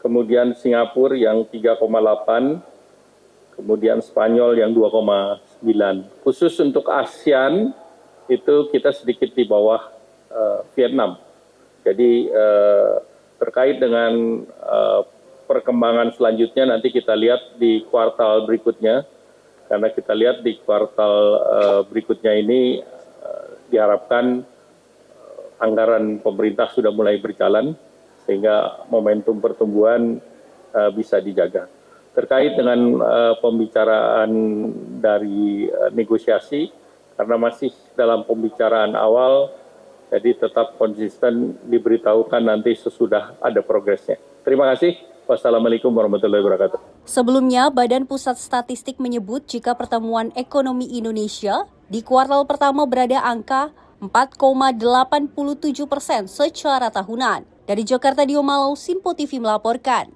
Kemudian Singapura yang 3,8, kemudian Spanyol yang 2,9. Khusus untuk ASEAN itu kita sedikit di bawah Vietnam. Jadi terkait dengan perkembangan selanjutnya nanti kita lihat di kuartal berikutnya, karena kita lihat di kuartal berikutnya ini diharapkan anggaran pemerintah sudah mulai berjalan, sehingga momentum pertumbuhan bisa dijaga. Terkait dengan pembicaraan dari negosiasi, karena masih dalam pembicaraan awal, jadi tetap konsisten diberitahukan nanti sesudah ada progresnya. Terima kasih. Wassalamualaikum warahmatullahi wabarakatuh. Sebelumnya, Badan Pusat Statistik menyebut jika pertumbuhan ekonomi Indonesia di kuartal pertama berada angka 4,87% secara tahunan. Dari Jakarta, Dio Malau, Simpo TV melaporkan.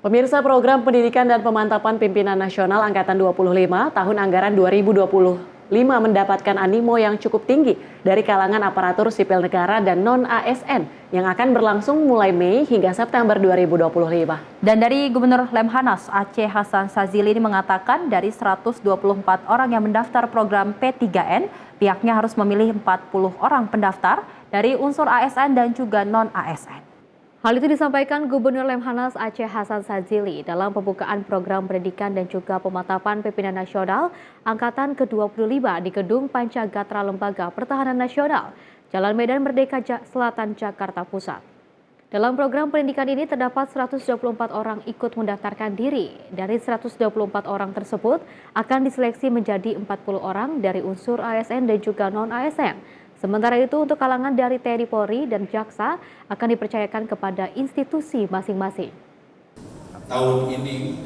Pemirsa, program pendidikan dan pemantapan pimpinan nasional Angkatan 25 tahun anggaran 2025 mendapatkan animo yang cukup tinggi dari kalangan aparatur sipil negara dan non-ASN yang akan berlangsung mulai Mei hingga September 2025. Dan dari Gubernur Lemhanas Aceh Hasan Sazili ini mengatakan dari 124 orang yang mendaftar program P3N, pihaknya harus memilih 40 orang pendaftar dari unsur ASN dan juga non-ASN. Hal itu disampaikan Gubernur Lemhanas Aceh Hasan Sazili dalam pembukaan program pendidikan dan juga pemantapan pimpinan nasional Angkatan ke-25 di Gedung Pancagatra Lembaga Pertahanan Nasional, Jalan Medan Merdeka Selatan, Jakarta Pusat. Dalam program pendidikan ini terdapat 124 orang ikut mendaftarkan diri. Dari 124 orang tersebut akan diseleksi menjadi 40 orang dari unsur ASN dan juga non-ASN. Sementara itu untuk kalangan dari TNI Polri dan Jaksa akan dipercayakan kepada institusi masing-masing. Tahun ini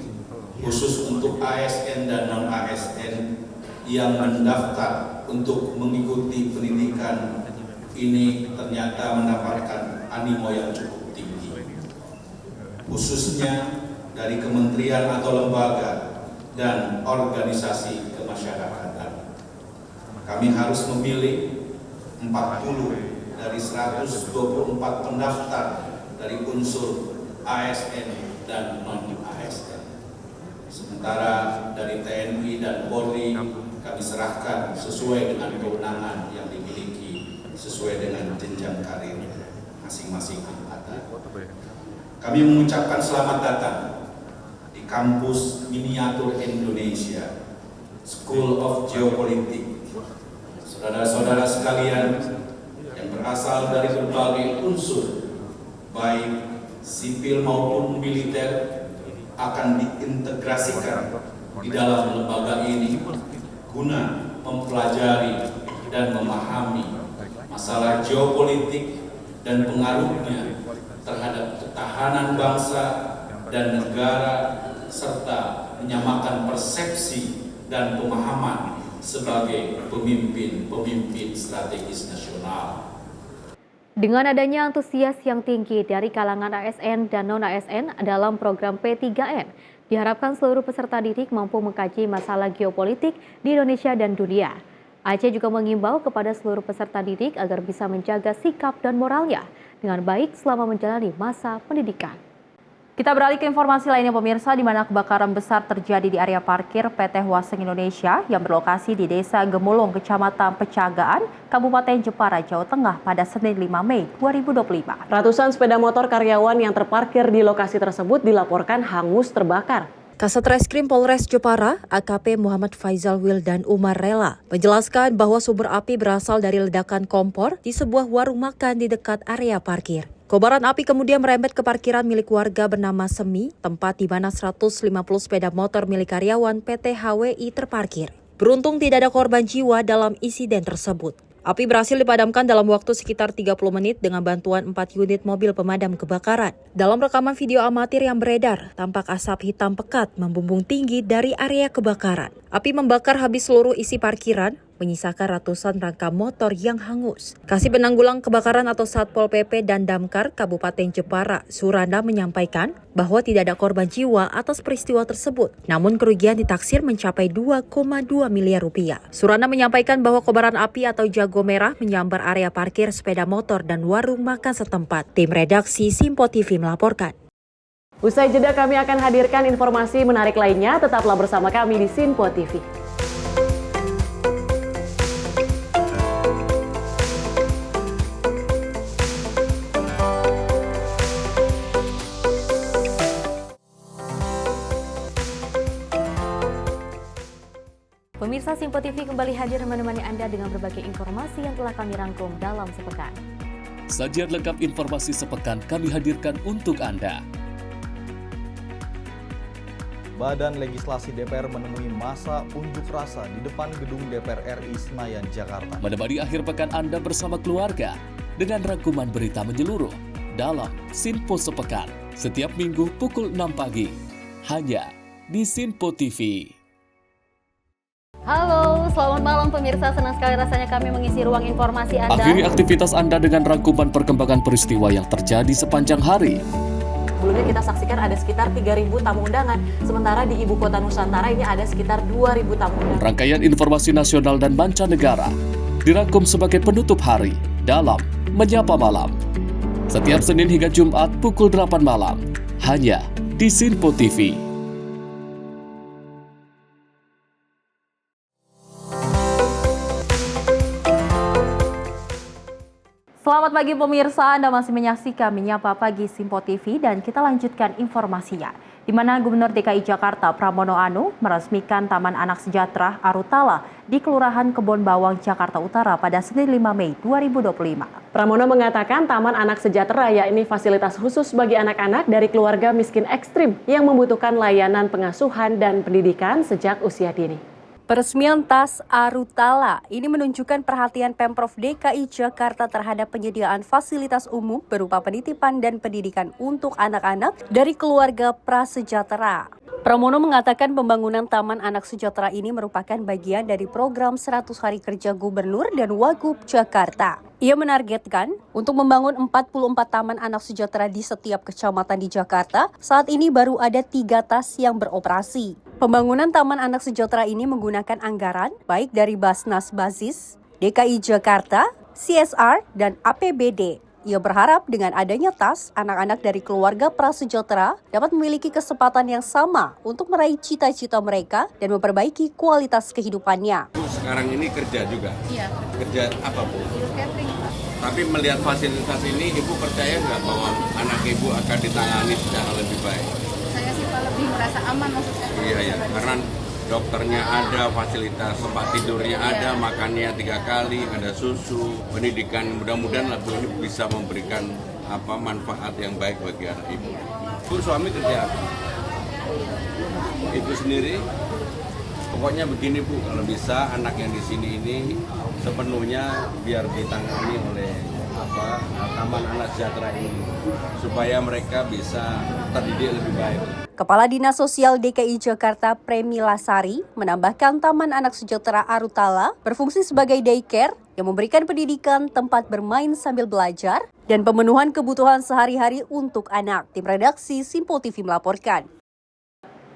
khusus untuk ASN dan non-ASN yang mendaftar untuk mengikuti pendidikan ini ternyata mendapatkan animo yang cukup tinggi. Khususnya dari kementerian atau lembaga dan organisasi kemasyarakatan. Kami harus memilih 40 dari 124 pendaftar dari unsur ASN dan non-ASN. Sementara dari TNI dan Polri kami serahkan sesuai dengan kewenangan yang dimiliki sesuai dengan jenjang karir masing-masing angkatan. Kami mengucapkan selamat datang di kampus miniatur Indonesia, School of Geopolitics. Saudara-saudara sekalian yang berasal dari berbagai unsur, baik sipil maupun militer, akan diintegrasikan di dalam lembaga ini guna mempelajari dan memahami masalah geopolitik dan pengaruhnya terhadap ketahanan bangsa dan negara, serta menyamakan persepsi dan pemahaman sebagai pemimpin strategis nasional. Dengan adanya antusias yang tinggi dari kalangan ASN dan non-ASN dalam program P3N, diharapkan seluruh peserta didik mampu mengkaji masalah geopolitik di Indonesia dan dunia. Aceh juga mengimbau kepada seluruh peserta didik agar bisa menjaga sikap dan moralnya dengan baik selama menjalani masa pendidikan. Kita beralih ke informasi lainnya pemirsa, di mana kebakaran besar terjadi di area parkir PT Huaseng Indonesia yang berlokasi di Desa Gemulung, Kecamatan Pecagaan, Kabupaten Jepara, Jawa Tengah pada Senin 5 Mei 2025. Ratusan sepeda motor karyawan yang terparkir di lokasi tersebut dilaporkan hangus terbakar. Kasat Reskrim Polres Jepara, AKP Muhammad Faizal Wildan Umar Rela, menjelaskan bahwa sumber api berasal dari ledakan kompor di sebuah warung makan di dekat area parkir. Kobaran api kemudian merembet ke parkiran milik warga bernama Semi, tempat di mana 150 sepeda motor milik karyawan PT HWI terparkir. Beruntung tidak ada korban jiwa dalam insiden tersebut. Api berhasil dipadamkan dalam waktu sekitar 30 menit dengan bantuan 4 unit mobil pemadam kebakaran. Dalam rekaman video amatir yang beredar, tampak asap hitam pekat membumbung tinggi dari area kebakaran. Api membakar habis seluruh isi parkiran, menyisakan ratusan rangka motor yang hangus. Kasih Penanggulang Kebakaran atau Satpol PP dan Damkar Kabupaten Jepara, Suranda menyampaikan bahwa tidak ada korban jiwa atas peristiwa tersebut. Namun kerugian ditaksir mencapai 2,2 miliar rupiah. Suranda menyampaikan bahwa kobaran api atau jago merah menyambar area parkir sepeda motor dan warung makan setempat. Tim redaksi Simpo TV melaporkan. Usai jeda kami akan hadirkan informasi menarik lainnya. Tetaplah bersama kami di Simpo TV. Pemirsa Simpo TV kembali hadir menemani Anda dengan berbagai informasi yang telah kami rangkum dalam sepekan. Sajian lengkap informasi sepekan kami hadirkan untuk Anda. Badan Legislasi DPR menemui masa unjuk rasa di depan gedung DPR RI Senayan, Jakarta. Menemani akhir pekan Anda bersama keluarga dengan rangkuman berita menyeluruh dalam Simpo Sepekan setiap minggu pukul 6 pagi hanya di Simpo TV. Halo, selamat malam pemirsa. Senang sekali rasanya kami mengisi ruang informasi Anda. Akhiri aktivitas Anda dengan rangkuman perkembangan peristiwa yang terjadi sepanjang hari. Sebelumnya kita saksikan ada sekitar 3.000 tamu undangan, sementara di Ibu Kota Nusantara ini ada sekitar 2.000 tamu undangan. Rangkaian informasi nasional dan mancanegara dirangkum sebagai penutup hari dalam Menyapa Malam. Setiap Senin hingga Jumat pukul 8 malam, hanya di Simpo TV. Selamat pagi pemirsa, Anda masih menyaksikan Menyapa Pagi Simpo TV dan kita lanjutkan informasinya. Di mana Gubernur DKI Jakarta Pramono Anung meresmikan Taman Anak Sejahtera Arutala di Kelurahan Kebon Bawang, Jakarta Utara pada Senin 5 Mei 2025. Pramono mengatakan Taman Anak Sejahtera yakni fasilitas khusus bagi anak-anak dari keluarga miskin ekstrim yang membutuhkan layanan pengasuhan dan pendidikan sejak usia dini. Peresmian TAS Arutala ini menunjukkan perhatian Pemprov DKI Jakarta terhadap penyediaan fasilitas umum berupa penitipan dan pendidikan untuk anak-anak dari keluarga prasejahtera. Pramono mengatakan pembangunan Taman Anak Sejahtera ini merupakan bagian dari program 100 Hari Kerja Gubernur dan Wagub Jakarta. Ia menargetkan untuk membangun 44 taman anak sejahtera di setiap kecamatan di Jakarta. Saat ini baru ada 3 TAS yang beroperasi. Pembangunan Taman Anak Sejahtera ini menggunakan anggaran baik dari Basnas Basis, DKI Jakarta, CSR, dan APBD. Ia berharap dengan adanya TAS, anak-anak dari keluarga prasejahtera dapat memiliki kesempatan yang sama untuk meraih cita-cita mereka dan memperbaiki kualitas kehidupannya. Sekarang ini kerja juga? Iya. Kerja apa Bu? Catering. Tapi melihat fasilitas ini, Ibu percaya nggak bahwa anak Ibu akan ditangani secara lebih baik? Saya sih lebih merasa aman maksudnya. Iya, karena dokternya ada, fasilitas tempat tidurnya ada, makannya 3 kali, ada susu, pendidikan, mudah-mudahan lagu ini bisa memberikan manfaat yang baik bagi anak Ibu. Bu, suami kerja apa? Ibu sendiri? Pokoknya begini Bu, kalau bisa anak yang di sini ini sepenuhnya biar ditangani oleh Taman Anak Sejahtera ini supaya mereka bisa terdidik lebih baik. Kepala Dinas Sosial DKI Jakarta Premila Sari menambahkan Taman Anak Sejahtera Arutala berfungsi sebagai daycare yang memberikan pendidikan, tempat bermain sambil belajar, dan pemenuhan kebutuhan sehari-hari untuk anak. Tim redaksi Simpo TV melaporkan.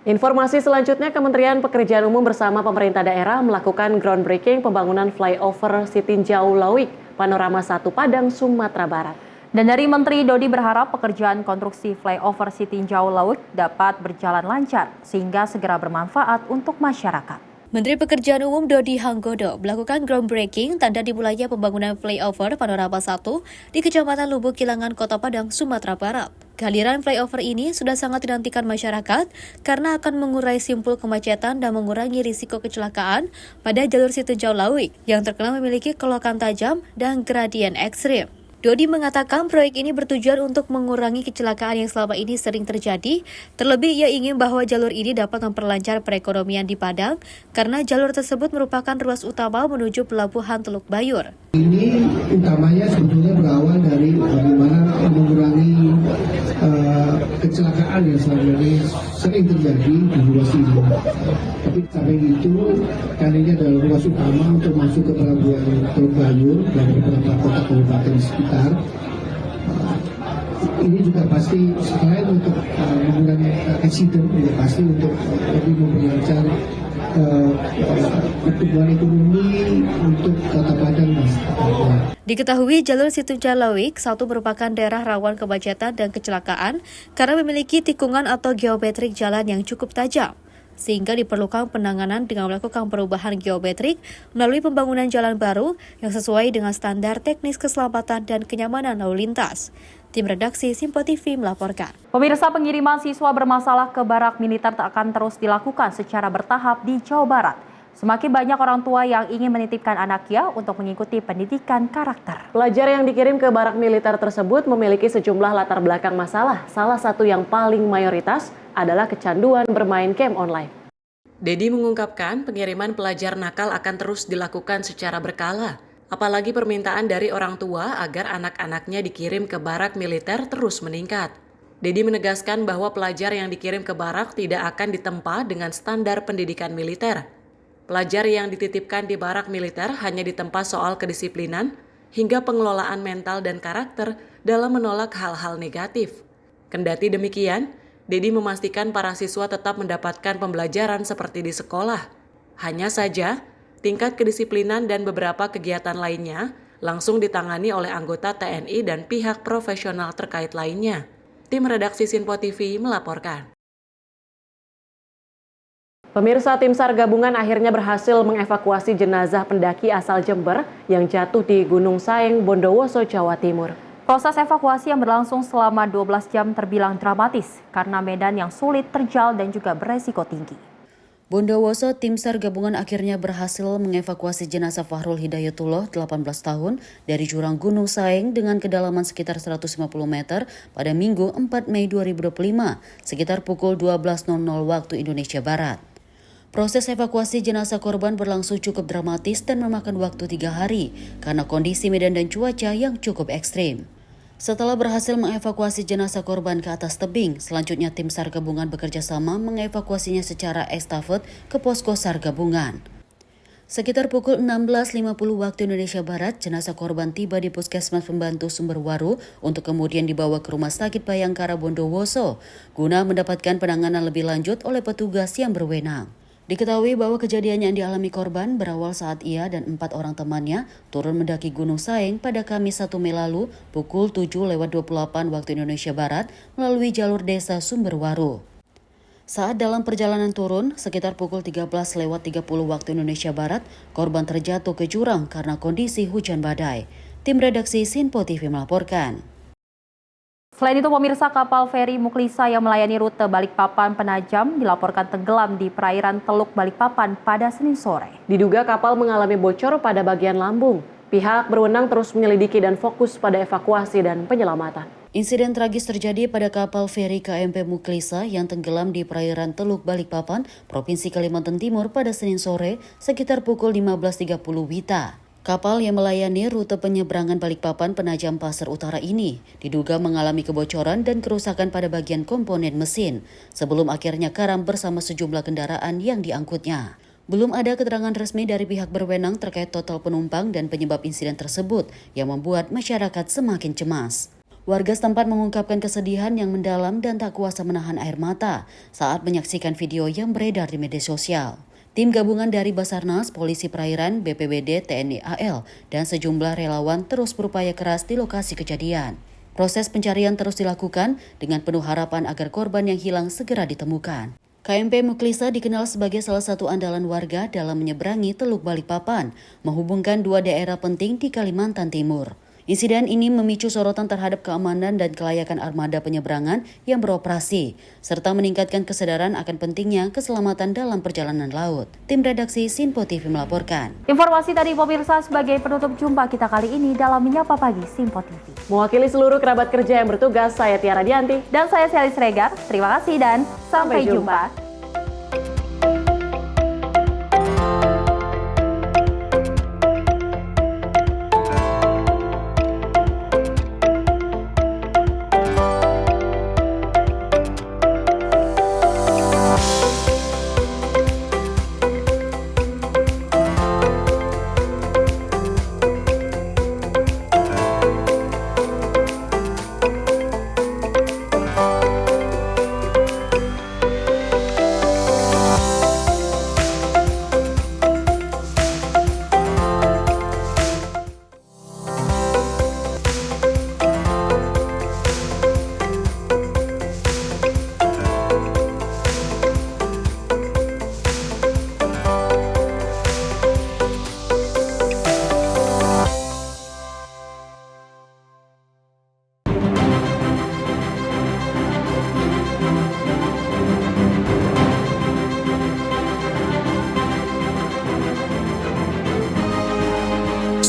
Informasi selanjutnya, Kementerian Pekerjaan Umum bersama pemerintah daerah melakukan groundbreaking pembangunan flyover Sitinjau Lawik, Panorama 1 Padang, Sumatera Barat. Dan dari Menteri Dodi berharap pekerjaan konstruksi flyover Sitinjau Lawik dapat berjalan lancar sehingga segera bermanfaat untuk masyarakat. Menteri Pekerjaan Umum Dodi Hanggodo melakukan groundbreaking tanda dimulainya pembangunan flyover Panorama 1 di Kecamatan Lubuk Kilangan, Kota Padang, Sumatera Barat. Kehadiran flyover ini sudah sangat dinantikan masyarakat karena akan mengurai simpul kemacetan dan mengurangi risiko kecelakaan pada jalur Sitinjau Lawik yang terkenal memiliki kelokan tajam dan gradien ekstrim. Dodi mengatakan proyek ini bertujuan untuk mengurangi kecelakaan yang selama ini sering terjadi. Terlebih ia ingin bahwa jalur ini dapat memperlancar perekonomian di Padang karena jalur tersebut merupakan ruas utama menuju Pelabuhan Teluk Bayur. Ini utamanya sebetulnya berawal dari bagaimana mengurangi kecelakaan yang selama ini sering terjadi di ruas ini. Tapi sampai itu, karena ini adalah ruas utama untuk masuk ke Pelabuhan Teluk Bayur dan beberapa kota kabupaten di sekitar. Ini juga pasti selain untuk mengurangi accident, juga pasti untuk lebih memperlancar pertumbuhan ekonomi untuk Kota Padang. Diketahui jalur Sitinjau Lawik 1 merupakan daerah rawan kemacetan dan kecelakaan karena memiliki tikungan atau geometrik jalan yang cukup tajam, sehingga diperlukan penanganan dengan melakukan perubahan geometrik melalui pembangunan jalan baru yang sesuai dengan standar teknis keselamatan dan kenyamanan lalu lintas. Tim redaksi Simpo TV melaporkan. Pemirsa, pengiriman siswa bermasalah ke barak militer akan terus dilakukan secara bertahap di Jawa Barat. Semakin banyak orang tua yang ingin menitipkan anaknya untuk mengikuti pendidikan karakter. Pelajar yang dikirim ke barak militer tersebut memiliki sejumlah latar belakang masalah. Salah satu yang paling mayoritas adalah kecanduan bermain game online. Dedi mengungkapkan pengiriman pelajar nakal akan terus dilakukan secara berkala. Apalagi permintaan dari orang tua agar anak-anaknya dikirim ke barak militer terus meningkat. Dedi menegaskan bahwa pelajar yang dikirim ke barak tidak akan ditempa dengan standar pendidikan militer. Pelajar yang dititipkan di barak militer hanya ditempa soal kedisiplinan hingga pengelolaan mental dan karakter dalam menolak hal-hal negatif. Kendati demikian, Dedi memastikan para siswa tetap mendapatkan pembelajaran seperti di sekolah. Hanya saja, tingkat kedisiplinan dan beberapa kegiatan lainnya langsung ditangani oleh anggota TNI dan pihak profesional terkait lainnya. Tim redaksi Simpo TV melaporkan. Pemirsa, tim SAR gabungan akhirnya berhasil mengevakuasi jenazah pendaki asal Jember yang jatuh di Gunung Saeng, Bondowoso, Jawa Timur. Proses evakuasi yang berlangsung selama 12 jam terbilang dramatis karena medan yang sulit, terjal, dan juga beresiko tinggi. Bondowoso, tim SAR gabungan akhirnya berhasil mengevakuasi jenazah Fahrul Hidayatullah, 18 tahun, dari jurang Gunung Saeng dengan kedalaman sekitar 150 meter pada Minggu 4 Mei 2025, sekitar pukul 12.00 waktu Indonesia Barat. Proses evakuasi jenazah korban berlangsung cukup dramatis dan memakan waktu 3 hari karena kondisi medan dan cuaca yang cukup ekstrim. Setelah berhasil mengevakuasi jenazah korban ke atas tebing, selanjutnya tim SAR gabungan bekerja sama mengevakuasinya secara estafet ke posko SAR gabungan. Sekitar pukul 16.50 waktu Indonesia Barat, jenazah korban tiba di Puskesmas Pembantu Sumberwaru untuk kemudian dibawa ke Rumah Sakit Bayangkara Bondowoso guna mendapatkan penanganan lebih lanjut oleh petugas yang berwenang. Diketahui bahwa kejadian yang dialami korban berawal saat ia dan 4 orang temannya turun mendaki Gunung Saeng pada Kamis 1 Mei lalu pukul 7.28 waktu Indonesia Barat melalui jalur desa Sumberwaru. Saat dalam perjalanan turun, sekitar pukul 13.30 waktu Indonesia Barat, korban terjatuh ke jurang karena kondisi hujan badai. Tim redaksi Simpo TV melaporkan. Selain itu, pemirsa, kapal feri Muklisa yang melayani rute Balikpapan Penajam dilaporkan tenggelam di perairan Teluk Balikpapan pada Senin sore. Diduga kapal mengalami bocor pada bagian lambung. Pihak berwenang terus menyelidiki dan fokus pada evakuasi dan penyelamatan. Insiden tragis terjadi pada kapal feri KMP Muklisa yang tenggelam di perairan Teluk Balikpapan, Provinsi Kalimantan Timur pada Senin sore sekitar pukul 15.30 WITA. Kapal yang melayani rute penyeberangan Balikpapan Penajam Pasir Utara ini diduga mengalami kebocoran dan kerusakan pada bagian komponen mesin sebelum akhirnya karam bersama sejumlah kendaraan yang diangkutnya. Belum ada keterangan resmi dari pihak berwenang terkait total penumpang dan penyebab insiden tersebut yang membuat masyarakat semakin cemas. Warga setempat mengungkapkan kesedihan yang mendalam dan tak kuasa menahan air mata saat menyaksikan video yang beredar di media sosial. Tim gabungan dari Basarnas, Polisi Perairan, BPBD, TNI AL, dan sejumlah relawan terus berupaya keras di lokasi kejadian. Proses pencarian terus dilakukan dengan penuh harapan agar korban yang hilang segera ditemukan. KMP Muklisa dikenal sebagai salah satu andalan warga dalam menyeberangi Teluk Balikpapan, menghubungkan dua daerah penting di Kalimantan Timur. Insiden ini memicu sorotan terhadap keamanan dan kelayakan armada penyeberangan yang beroperasi, serta meningkatkan kesadaran akan pentingnya keselamatan dalam perjalanan laut. Tim redaksi Sinpo TV melaporkan. Informasi tadi pemirsa sebagai penutup jumpa kita kali ini dalam Menyapa Pagi Sinpo TV. Mewakili seluruh kerabat kerja yang bertugas, saya Tiara Dianti. Dan saya Selis Regar. Terima kasih dan sampai jumpa.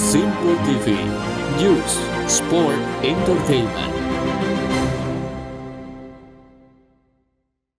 Sinpo TV, News, Sport, Entertainment.